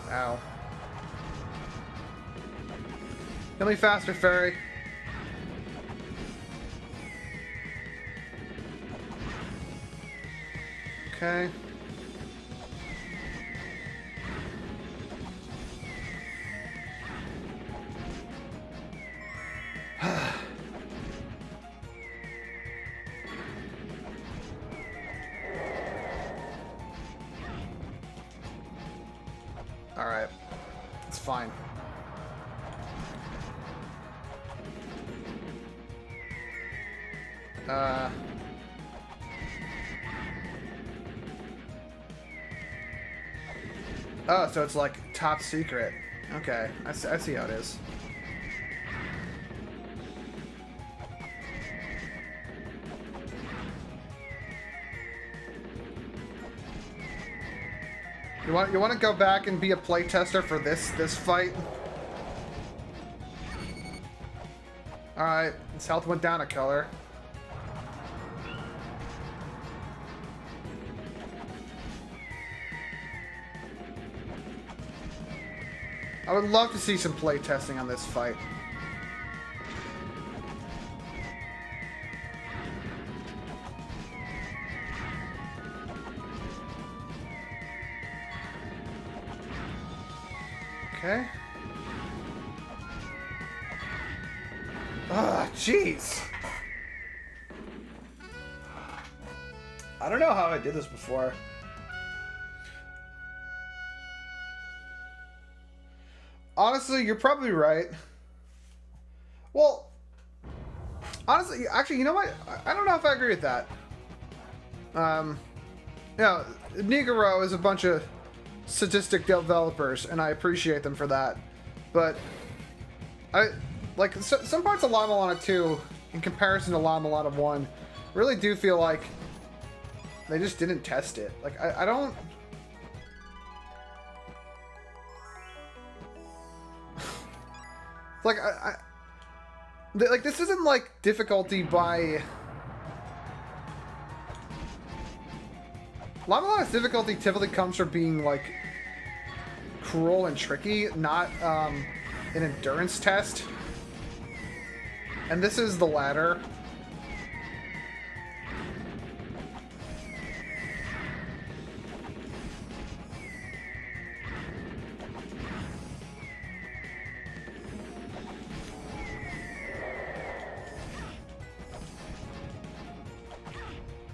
Ow. Kill me faster, fairy. Okay. Alright. It's fine. Oh, so it's like top secret. Okay, I see how it is. You want to go back and be a playtester for this fight? All right, his health went down a color. I would love to see some playtesting on this fight. Okay. Ah, jeez. I don't know how I did this before. Honestly, you're probably right. Well, honestly, actually, you know what? I don't know if I agree with that. You know, Nigoro is a bunch of sadistic developers, and I appreciate them for that. But some parts of La-Mulana 2, in comparison to La-Mulana 1, really do feel like they just didn't test it. Like, I don't... Like, like, this isn't, like, difficulty by... La-Mulana's difficulty typically comes from being, like, cruel and tricky, not, an endurance test. And this is the latter.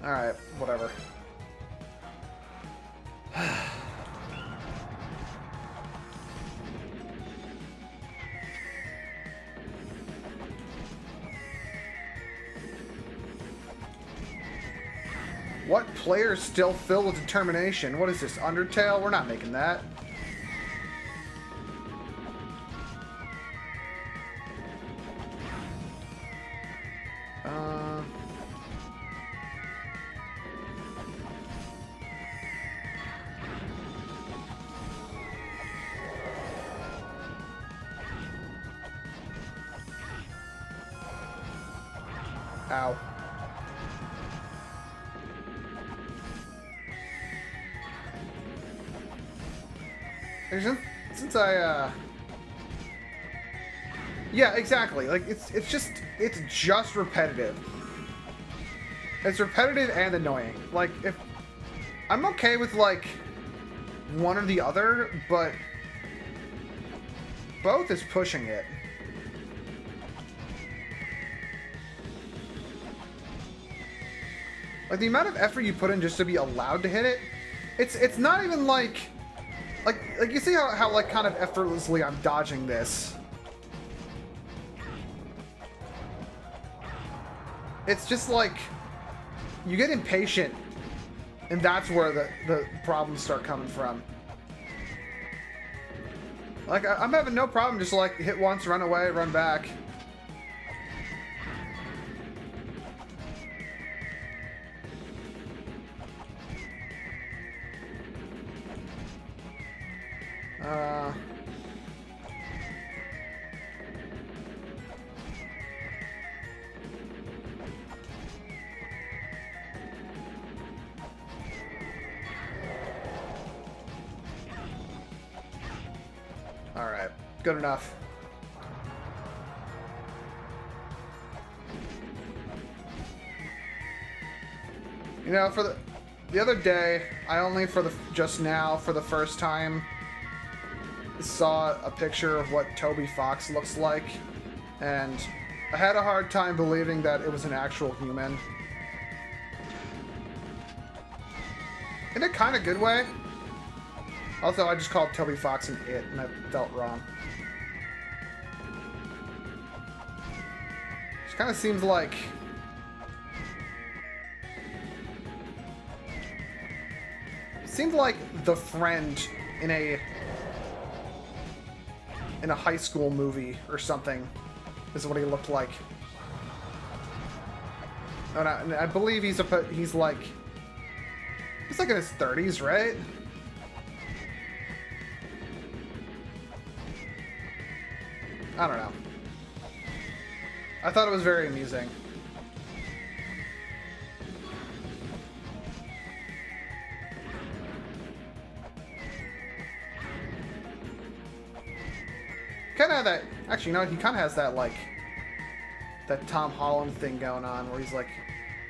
Alright, whatever. What players still fill with determination? What is this, Undertale? We're not making that. Ow. Since I, yeah, exactly. Like, it's just repetitive. It's repetitive and annoying. Like, if... I'm okay with, like, one or the other, but... both is pushing it. Like, the amount of effort you put in just to be allowed to hit it, it's not even like you see how like kind of effortlessly I'm dodging this. It's just like you get impatient, and that's where the problems start coming from. Like, I'm having no problem just like hit once, run away, run back. Alright, good enough. You know, for the other day, I only just now, for the first time, saw a picture of what Toby Fox looks like, and I had a hard time believing that it was an actual human. In a kind of good way. Also, I just called Toby Fox an it, and I felt wrong. It kind of seems like... seemed like the friend in a high school movie or something is what he looked like. And I believe he's like in his 30s, right? I don't know. I thought it was very amusing. Kind of that. Actually, no, he kind of has that, like, that Tom Holland thing going on where he's, like,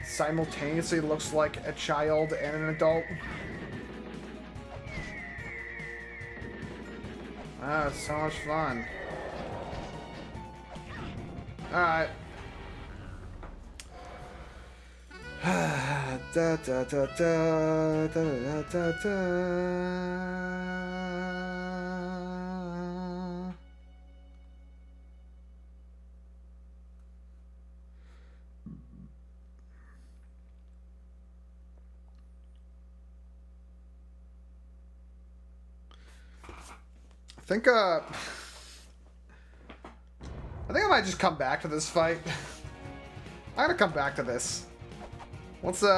simultaneously looks like a child and an adult. Ah, it's so much fun. Alright. da, da, da, da, da, da, da, da. I think I might just come back to this fight. I'm gonna come back to this. Let's, we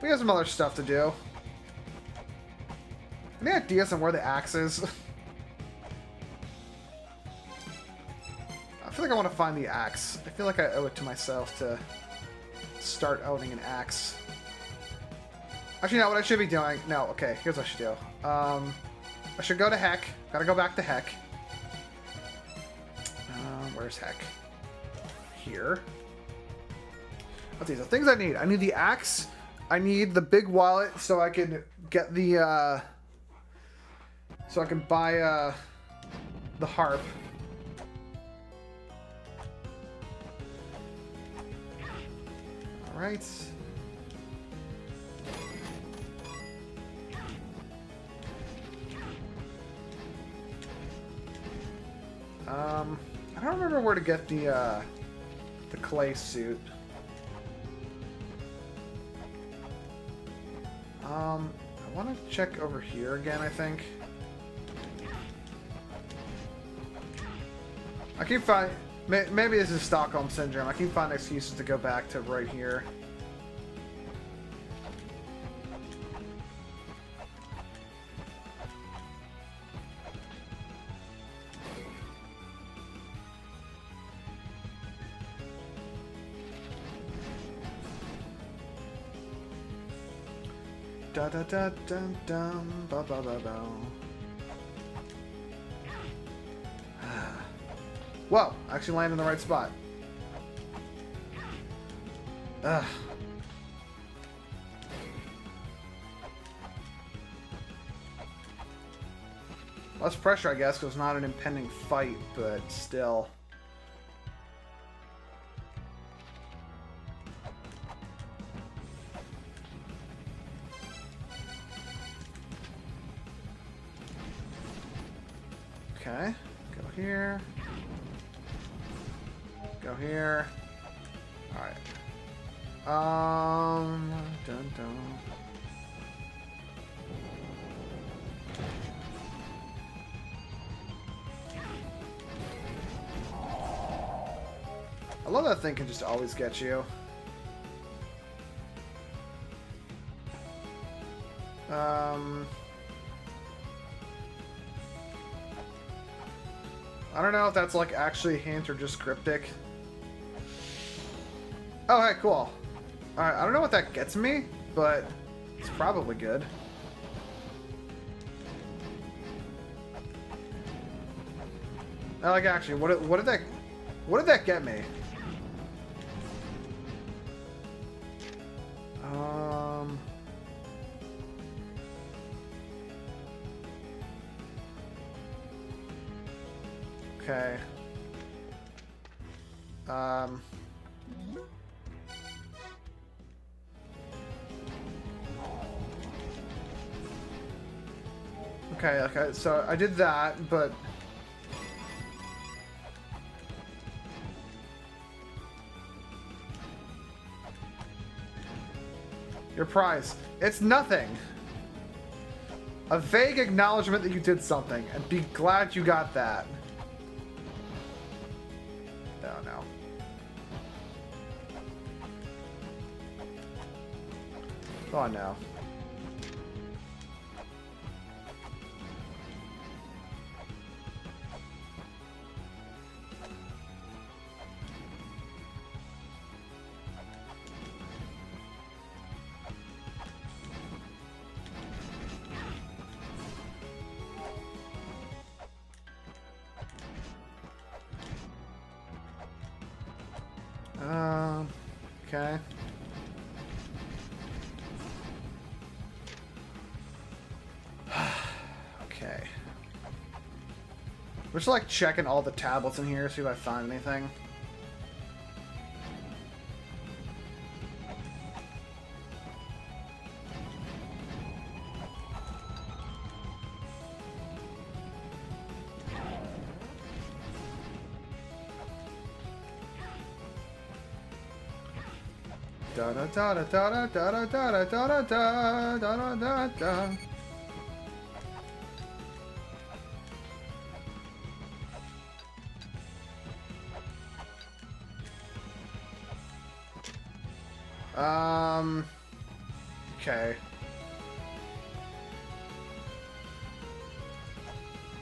have some other stuff to do. Any ideas on where the axe is? I feel like I want to find the axe. I feel like I owe it to myself to start owning an axe. Actually, no, what I should be doing... No, okay, here's what I should do. I should go to Heck. Gotta go back to Heck. Where's Heck? Here. Let's see, the things I need. I need the axe. I need the big wallet so I can get the, so I can buy, the harp. right? I don't remember where to get the clay suit. I want to check over here again, I think. I keep finding... Maybe this is Stockholm Syndrome. I keep finding excuses to go back to right here. Da da da dum dum ba ba ba ba. Whoa! Actually landed in the right spot. Ugh. Less pressure, I guess, because it's not an impending fight, but still. Okay, go here. Go here. Alright. Dun dun. I love that thing can just always get you. I don't know if that's like actually a hint or just cryptic. Oh, hey, cool. Alright, I don't know what that gets me, but it's probably good. Like, actually, what did that get me? Okay. Okay, so I did that, but... Your prize. It's nothing. A vague acknowledgement that you did something, and be glad you got that. Oh, no. Oh, no. Okay. Okay. We're just like checking all the tablets in here, see if I find anything. Da da da da da da da da da da da da da da. Okay.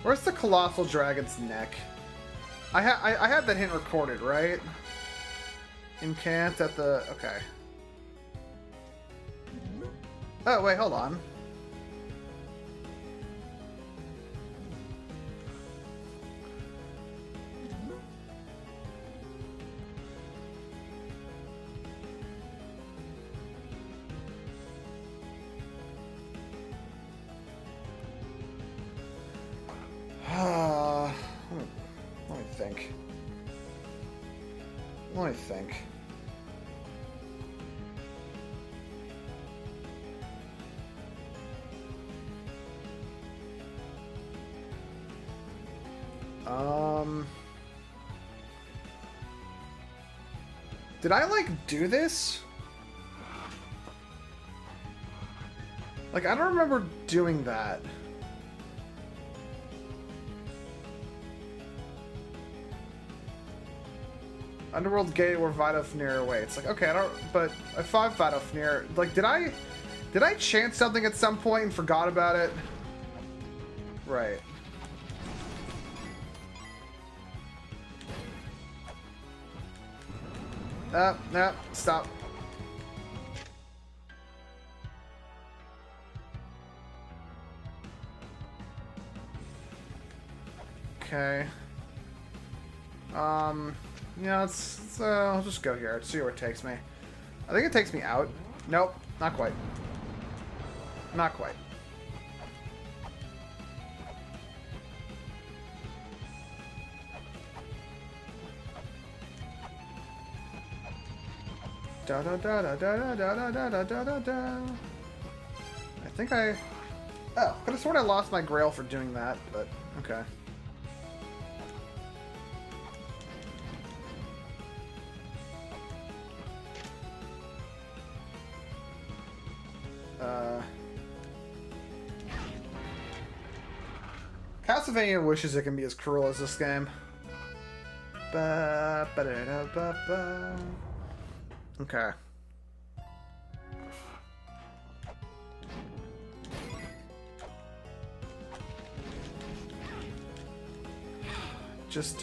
Where's the colossal dragon's neck? I had that hint recorded, right? Incant at the... Okay. Oh, wait, hold on. Let me think. Let me think. Did I, like, do this? Like, I don't remember doing that. Underworld Gate or Vitofnir away. It's like, okay, I don't, but I fought Vitofnir. Like, did I chant something at some point and forgot about it? Right. No, stop. Okay. Yeah, I'll just go here. See where it takes me. I think it takes me out. Nope, not quite. Not quite. Da da da da da da da da da da da da. I think I... Oh, could have sworn I lost my grail for doing that, but okay. Castlevania wishes it can be as cruel as this game. Ba, ba, da, da, ba, ba. Okay. Just...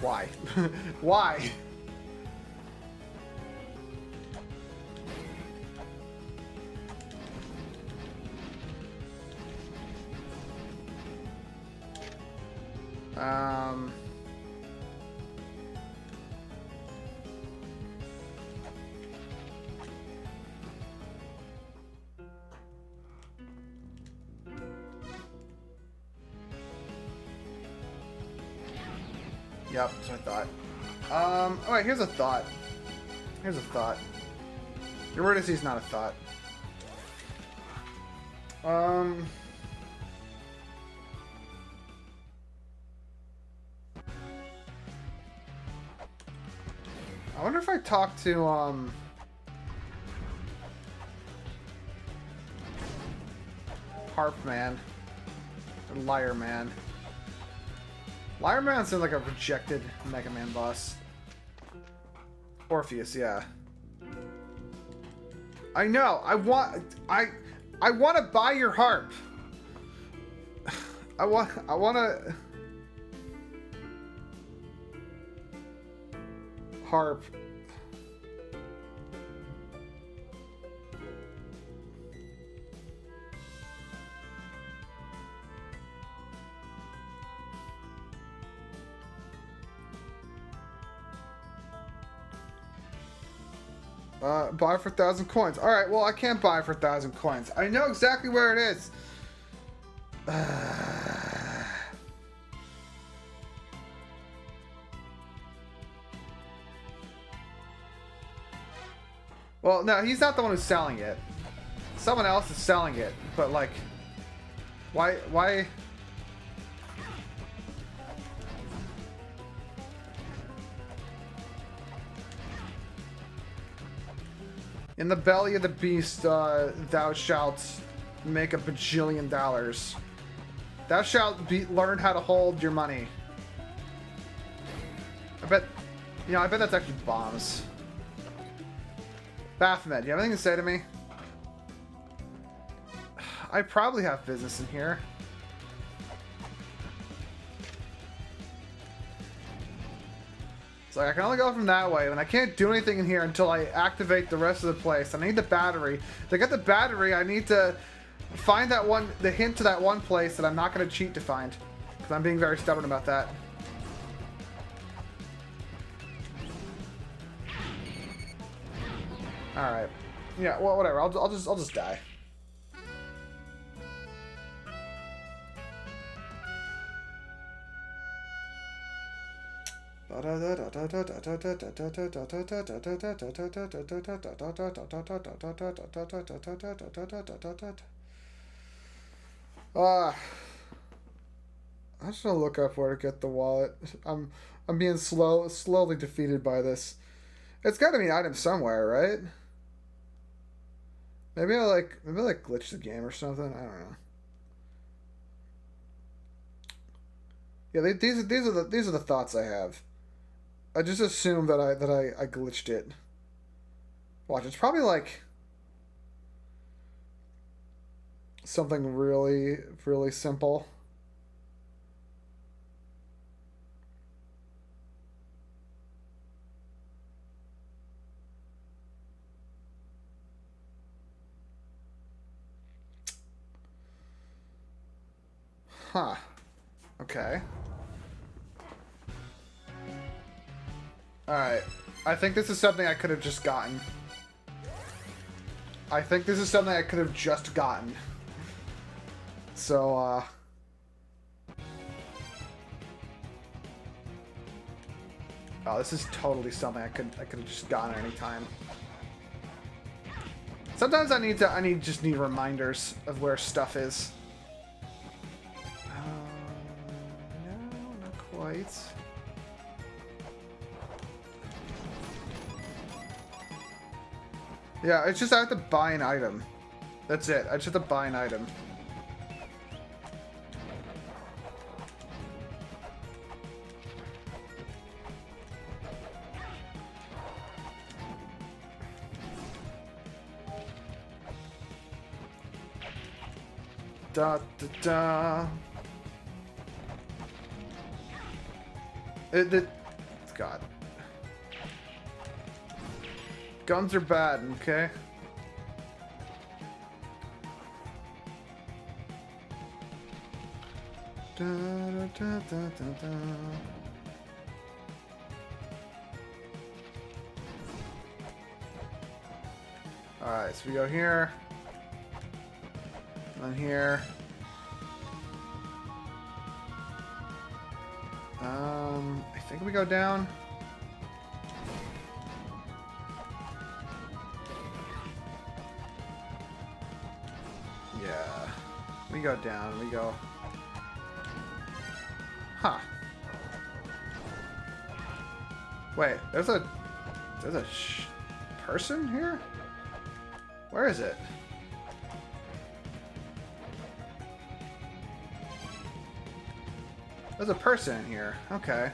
Why? Why? Yep, that's what I thought. Alright, here's a thought. Here's a thought. Eurydice is not a thought. I wonder if I talk to, Harp Man. Or Liar Man. Liar Man sounds like a rejected Mega Man boss. Orpheus, yeah. I know. I want to buy your harp. I want to harp. Buy for 1,000 coins. Alright, well, I can't buy for 1,000 coins. I know exactly where it is. Well, no, he's not the one who's selling it. Someone else is selling it, but, like... Why... In the belly of the beast, thou shalt make $1 bajillion. Thou shalt learn how to hold your money. I bet that's actually bombs. Baphomet, do you have anything to say to me? I probably have business in here. Like, I can only go from that way, and I can't do anything in here until I activate the rest of the place. I need the battery. To get the battery, I need to find the hint to that one place that I'm not going to cheat to find. Because I'm being very stubborn about that. Alright. Yeah, well, whatever. I'll just die. I just want to look up where to get the wallet. I'm being slowly defeated by this. It's got to be an item somewhere, right? Maybe I like glitched the game or something. I don't know. Yeah, these are the thoughts I have. I just assume that I glitched it. Watch, it's probably like something really simple. Huh. Okay. Alright. I think this is something I could have just gotten. I think this is something I could have just gotten. So, oh, this is totally something I could have just gotten at any time. Sometimes I just need reminders of where stuff is. No, not quite. Yeah, it's just I have to buy an item. That's it. I just have to buy an item. Da da da. God. Guns are bad, okay? Da, da, da, da, da. Alright, so we go here. And then here. I think we go down. Yeah. We go down, we go. Huh. Wait, there's a person here? Where is it? There's a person in here. Okay.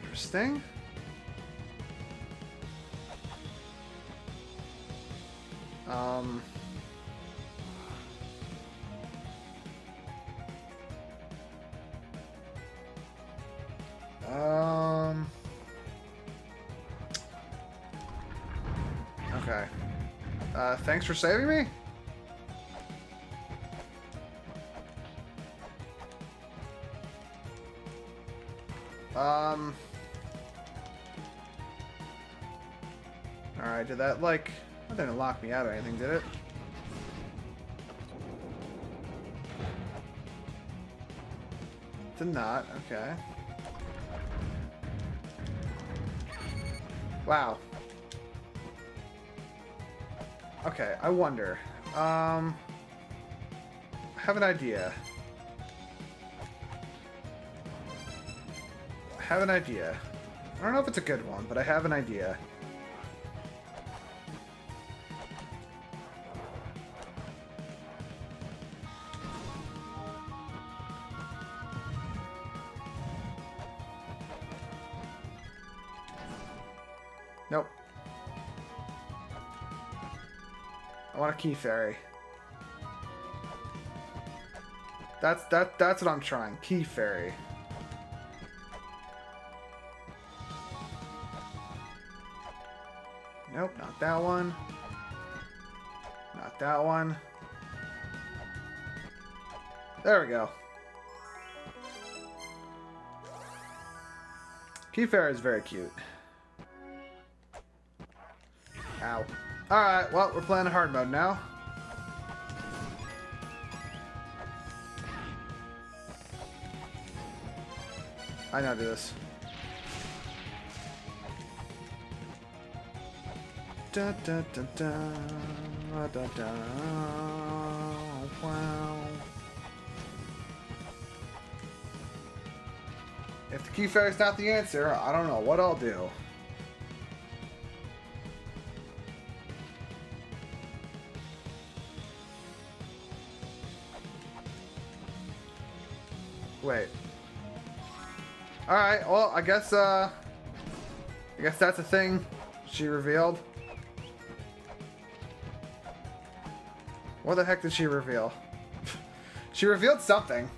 Interesting. Okay. Thanks for saving me? Alright, did that, like... That didn't lock me out or anything, did it? Did not, okay. Wow. Okay, I wonder. I have an idea. I don't know if it's a good one, but I have an idea. Nope. I want a key fairy. That's what I'm trying. Key fairy. Nope, not that one. Not that one. There we go. Key fairy is very cute. Ow. Alright, well, we're playing hard mode now. I know how to do this. Da, da, da, da, da, da, wow. If the key fairy's not the answer, I don't know what I'll do. Wait. Alright, well, I guess that's a thing she revealed. What the heck did she reveal? She revealed something.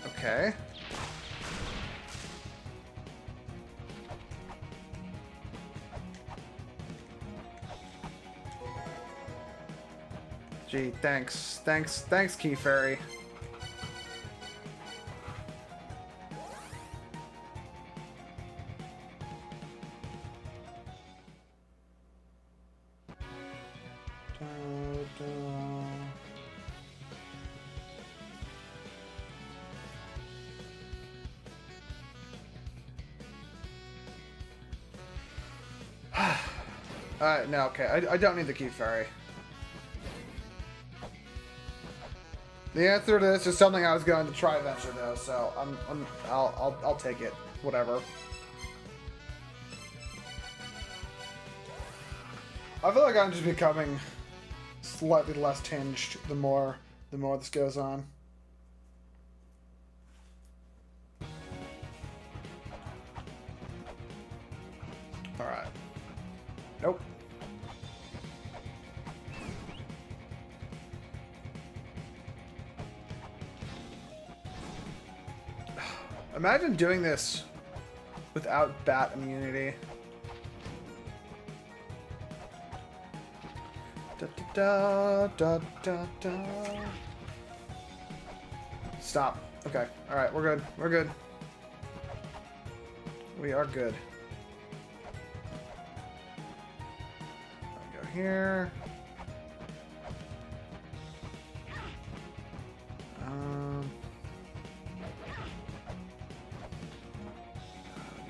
Okay. Gee, thanks, Key Fairy. No, okay, I don't need the Key Fairy. The answer to this is something I was going to try eventually, though, so I'll take it. Whatever. I feel like I'm just becoming slightly less tinged the more this goes on. All right. Nope. Imagine doing this without bat immunity. Da, da, da, da, da. Stop. Okay. All right. We're good. We're good. We are good. I'll go here.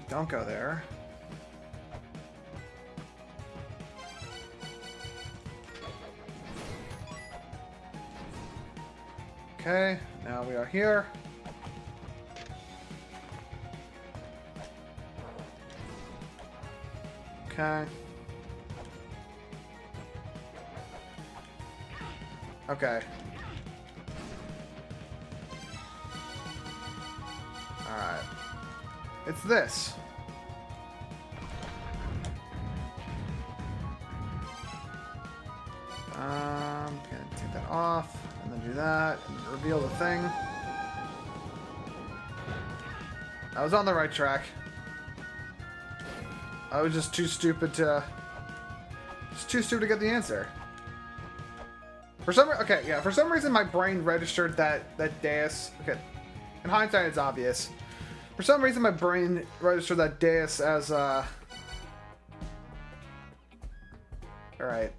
Don't go there. Okay, now we are here. Okay. Okay. Alright. It's this. Gonna take that off, and then do that, and reveal the thing. I was on the right track. I was just too stupid to... Just too stupid to get the answer. For some reason my brain registered that dais. Okay, in hindsight it's obvious. For some reason my brain registered that dais as All right.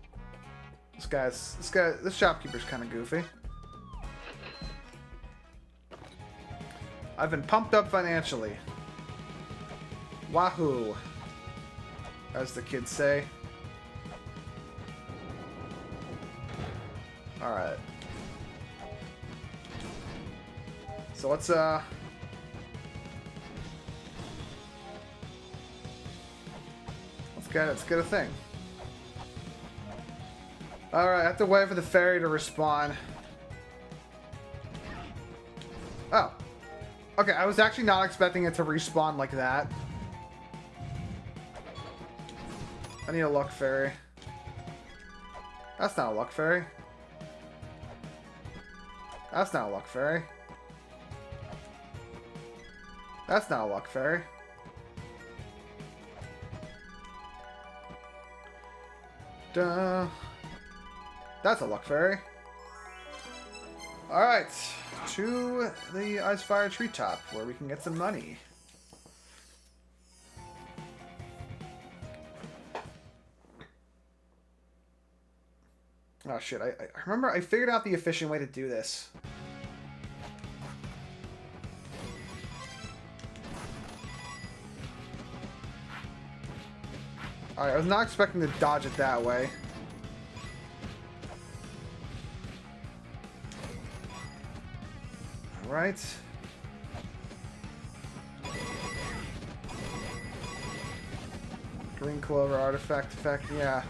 This shopkeeper's kind of goofy. I've been pumped up financially. Wahoo, as the kids say. Alright. So let's get a thing. Alright, I have to wait for the fairy to respawn. Oh. Okay, I was actually not expecting it to respawn like that. I need a luck fairy. That's not a luck fairy. That's not a luck fairy. That's not a luck fairy. Duh. That's a luck fairy. Alright, to the Icefire Treetop, where we can get some money. Oh shit, I remember I figured out the efficient way to do this. Alright, I was not expecting to dodge it that way. Alright. Green Clover artifact effect, yeah.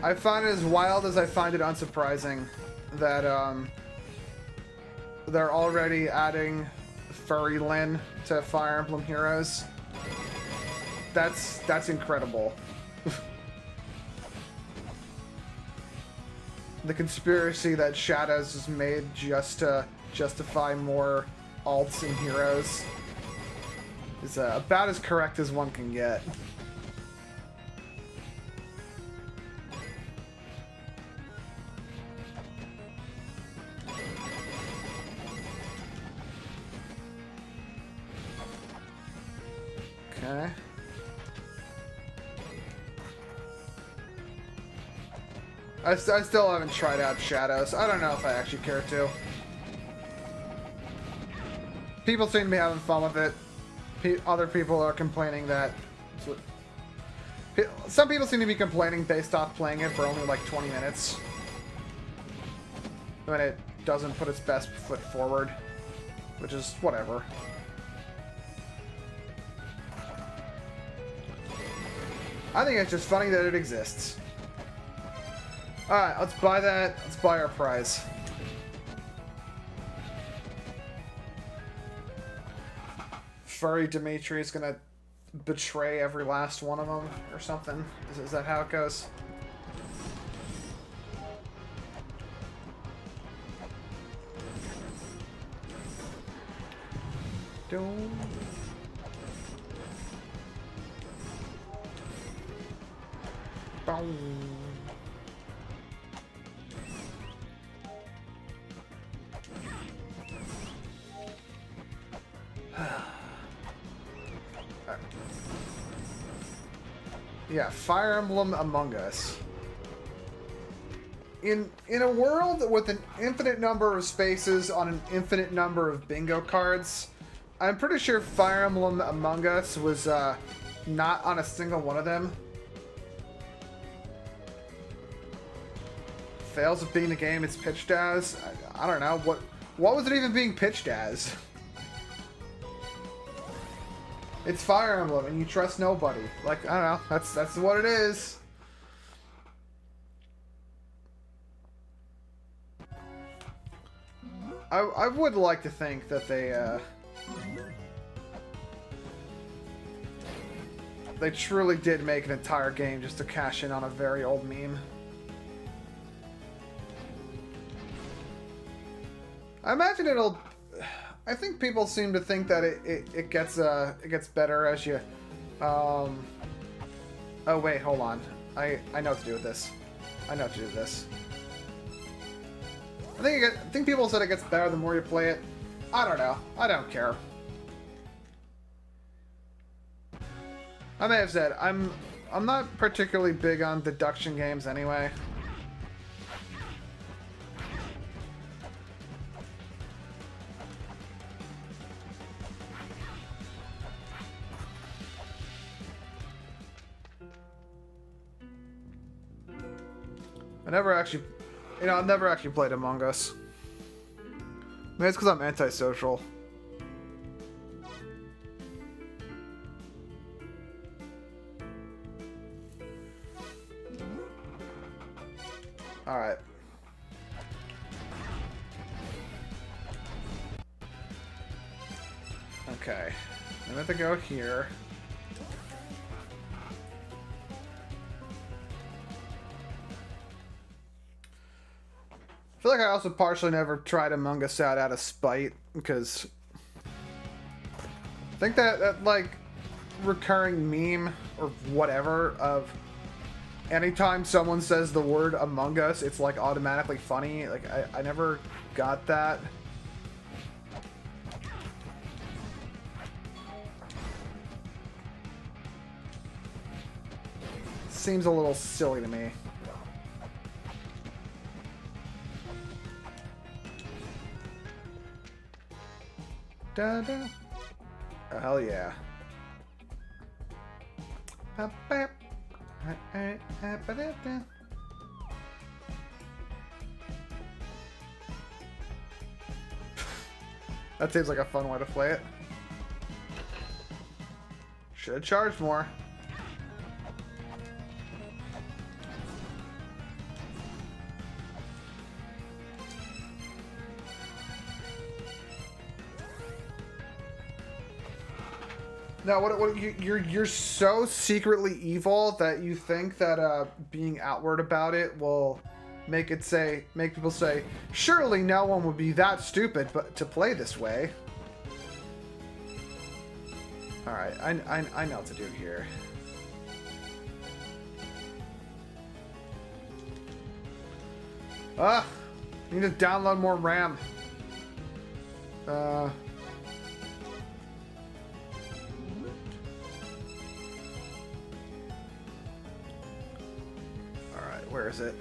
I find it as wild as I find it unsurprising that they're already adding Furry Lyn to Fire Emblem Heroes. That's incredible. The conspiracy that Shadows is made just to justify more alts and heroes is about as correct as one can get. Okay. I still haven't tried out Shadows. I don't know if I actually care to. People seem to be having fun with it. Other people are complaining that... Some people seem to be complaining based off playing it for only like 20 minutes. When it doesn't put its best foot forward. Which is whatever. I think it's just funny that it exists. Alright, let's buy that. Let's buy our prize. Furry Dimitri is gonna betray every last one of them or something. Is that how it goes? Don't... Boom. Yeah, Fire Emblem Among Us. In a world with an infinite number of spaces on an infinite number of bingo cards, I'm pretty sure Fire Emblem Among Us was not on a single one of them. Fails of being the game it's pitched as. I don't know what was it even being pitched as. It's Fire Emblem, and you trust nobody. Like, I don't know. That's what it is. I would like to think that they truly did make an entire game just to cash in on a very old meme. I imagine it'll... I think people seem to think that it gets better as you... Oh wait, hold on. I know what to do with this. I know what to do with this. I think people said it gets better the more you play it. I don't know. I don't care. I may have said I'm not particularly big on deduction games anyway. I never actually, I've never actually played Among Us. Maybe it's because I'm antisocial. Alright. Okay. I'm going to go here. I feel like I also partially never tried Among Us out of spite, because I think that like recurring meme or whatever of anytime someone says the word Among Us, it's like automatically funny. Like I never got that. Seems a little silly to me. Da da. Oh, hell yeah. That seems like a fun way to play it. Should have charged more. No, you're so secretly evil that you think that being outward about it will make people say, surely no one would be that stupid but to play this way. All right, I know what to do here. Need to download more RAM. Where is it?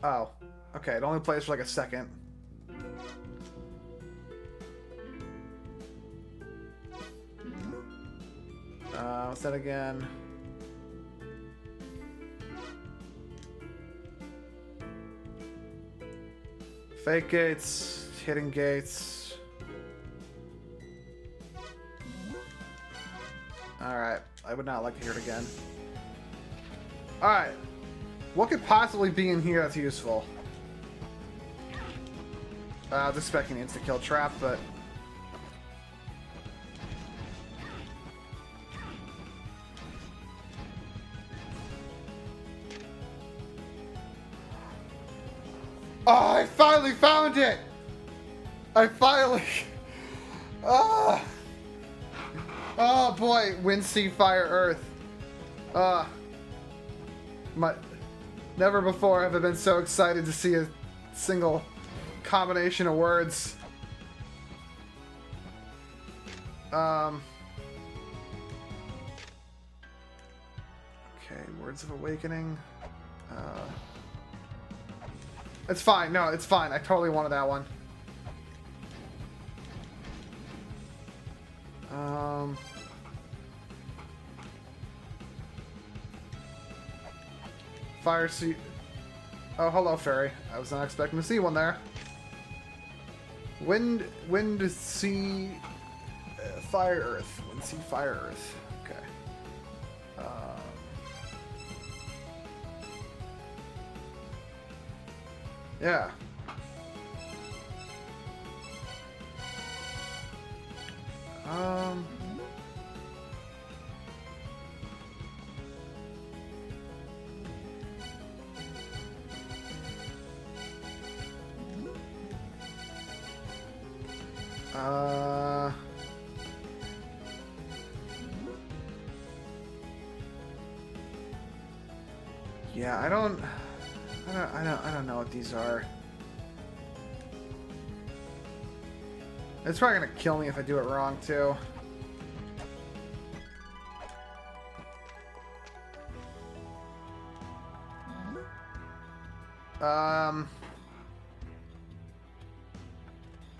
Oh, okay. It only plays for like a second. What's that again? Fake gates, hidden gates. Alright, I would not like to hear it again. Alright, what could possibly be in here that's useful? I was expecting an insta-kill trap, but... Oh, I finally found it! I finally... Ah! Oh boy, wind, sea, fire, earth. Never before have I been so excited to see a single combination of words. Okay, Words of Awakening. It's fine. No, it's fine. I totally wanted that one. Fire sea. Oh, hello, fairy. I was not expecting to see one there. Wind, sea, fire, earth. Wind, sea, fire, earth. Okay. Yeah. Yeah, I don't know what these are. It's probably gonna kill me if I do it wrong too.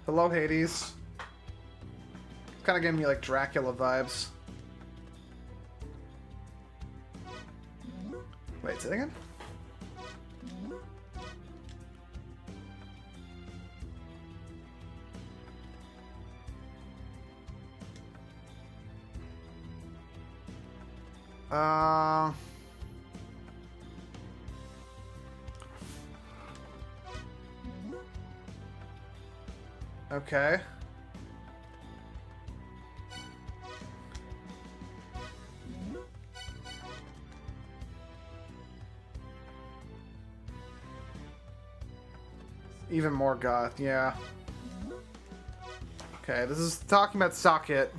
Hello, Hades. Kind of giving me like Dracula vibes. Wait, say it again? Okay. Even more goth, yeah. Okay, this is talking about socket.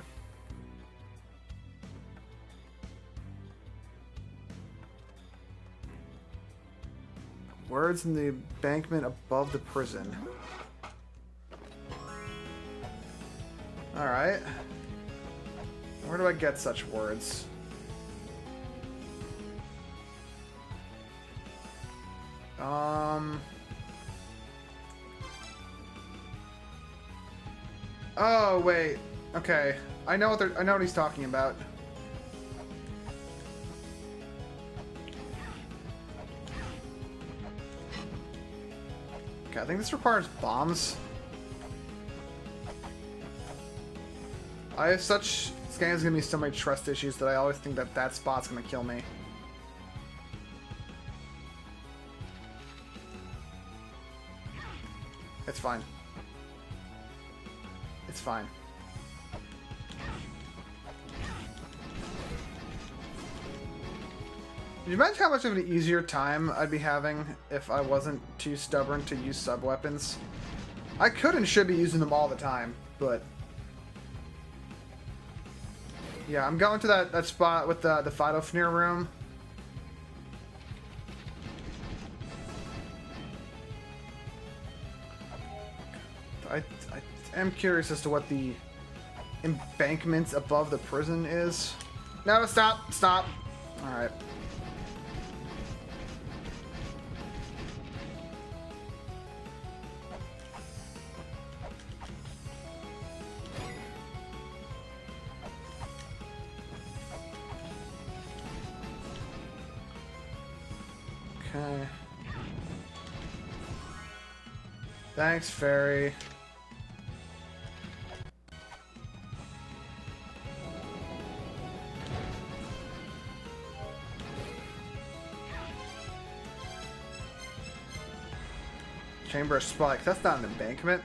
Words in the embankment above the prison. Alright. Where do I get such words? Oh, wait. Okay. I know what he's talking about. Okay, I think this requires bombs. I have such... This game's gonna be so many trust issues that I always think that that spot's gonna kill me. It's fine. It's fine. Can you imagine how much of an easier time I'd be having if I wasn't too stubborn to use sub-weapons? I could and should be using them all the time, but... Yeah, I'm going to that spot with the Phytophnear room. I am curious as to what the embankment above the prison is. No, stop! Stop! Alright. Okay. Thanks, fairy. Chamber of Spike. That's not an embankment.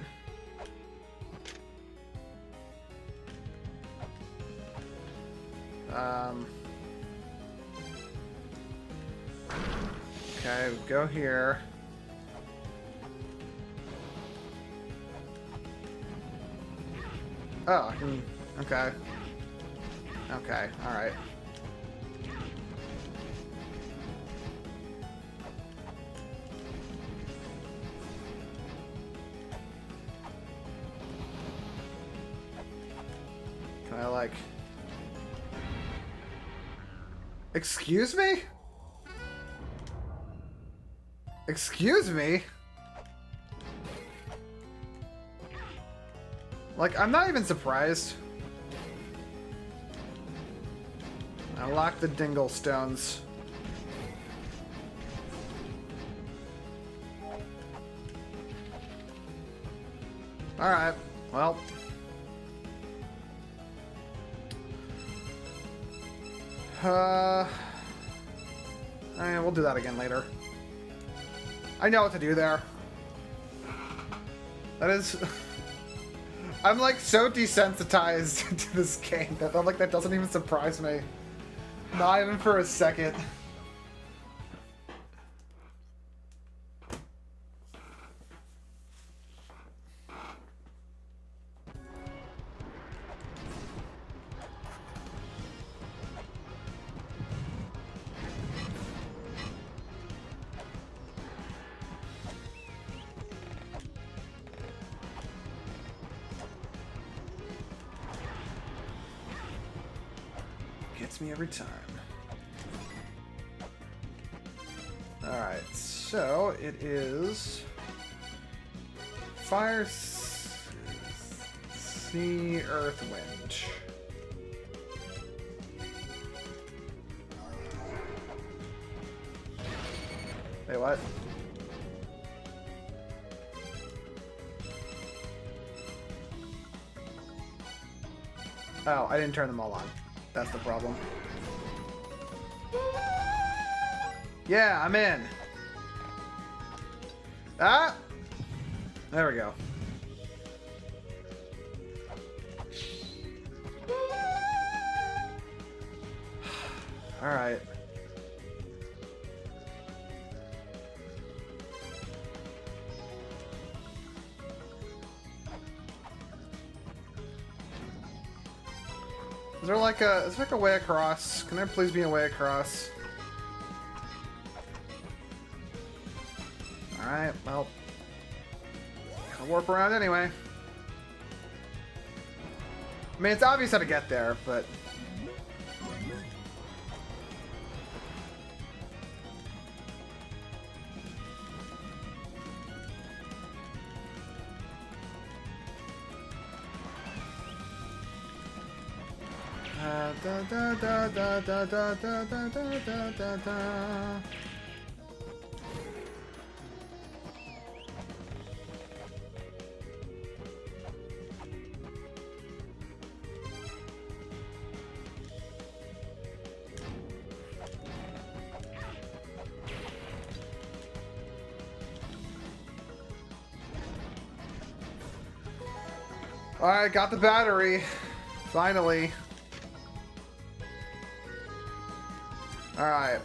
Okay, go here. Oh, I can... Okay. Okay, alright. Can I, like... Excuse me? Excuse me? Like, I'm not even surprised. I lock the dingle stones. Alright, well. We'll do that again later. I know what to do there. That is... I'm like so desensitized to this game that I'm like, that doesn't even surprise me. Not even for a second. Gets me every time. Alright, so it is fire, sea, earth, wind. Wait, what? Oh, I didn't turn them all on. That's the problem. Yeah, I'm in. Ah! There we go. Alright. Is there like a way across? Can there please be a way across? Alright, well. Gotta warp around anyway. I mean, it's obvious how to get there, but... Da da da da da da da da da da da. Alright, got the battery. Finally. Alright.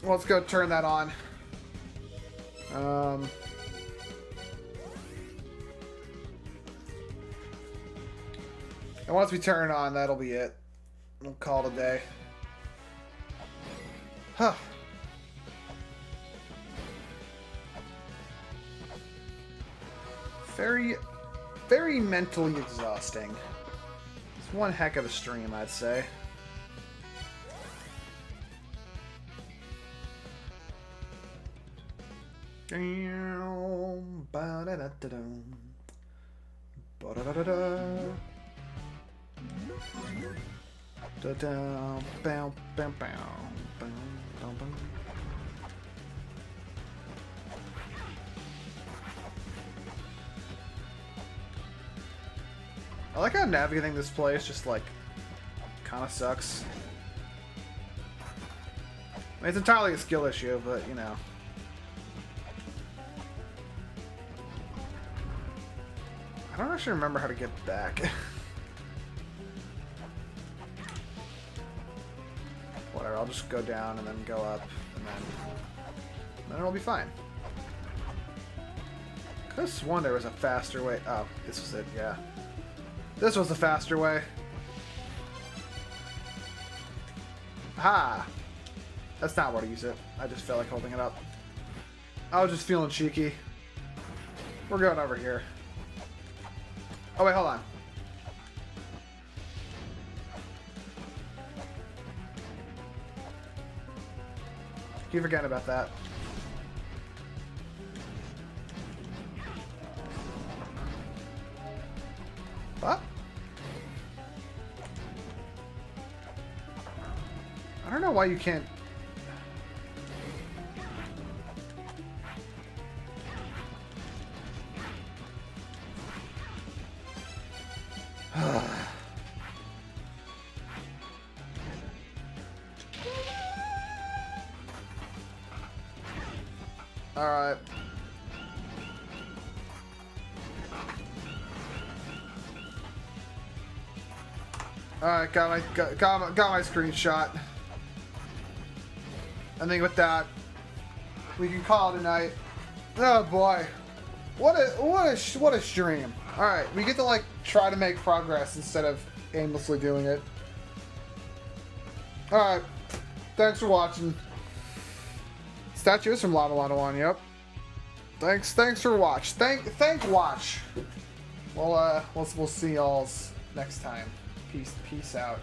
Let's go turn that on. And once we turn it on, that'll be it. We'll call it a day. Huh. Very mentally exhausting. It's one heck of a stream, I'd say. I like how navigating this place just like kind of sucks. I mean, it's entirely a skill issue, but you know. I don't actually remember how to get back. Whatever, I'll just go down and then go up, and then it'll be fine. I could have sworn there was a faster way. Oh, this was it, yeah. This was the faster way. Ha! That's not where to use it. I just felt like holding it up. I was just feeling cheeky. We're going over here. Oh wait, hold on. Keep forgetting about that. What? I don't know why you can't... Alright. Alright, got my screenshot. I think with that, we can call it a night. Oh boy. What a stream. Alright, we get to like try to make progress instead of aimlessly doing it. Alright. Thanks for watching. Statue is from La-Mulana 1, yep. Thanks for watch. Thank watch. Well, we'll see y'all next time. Peace out.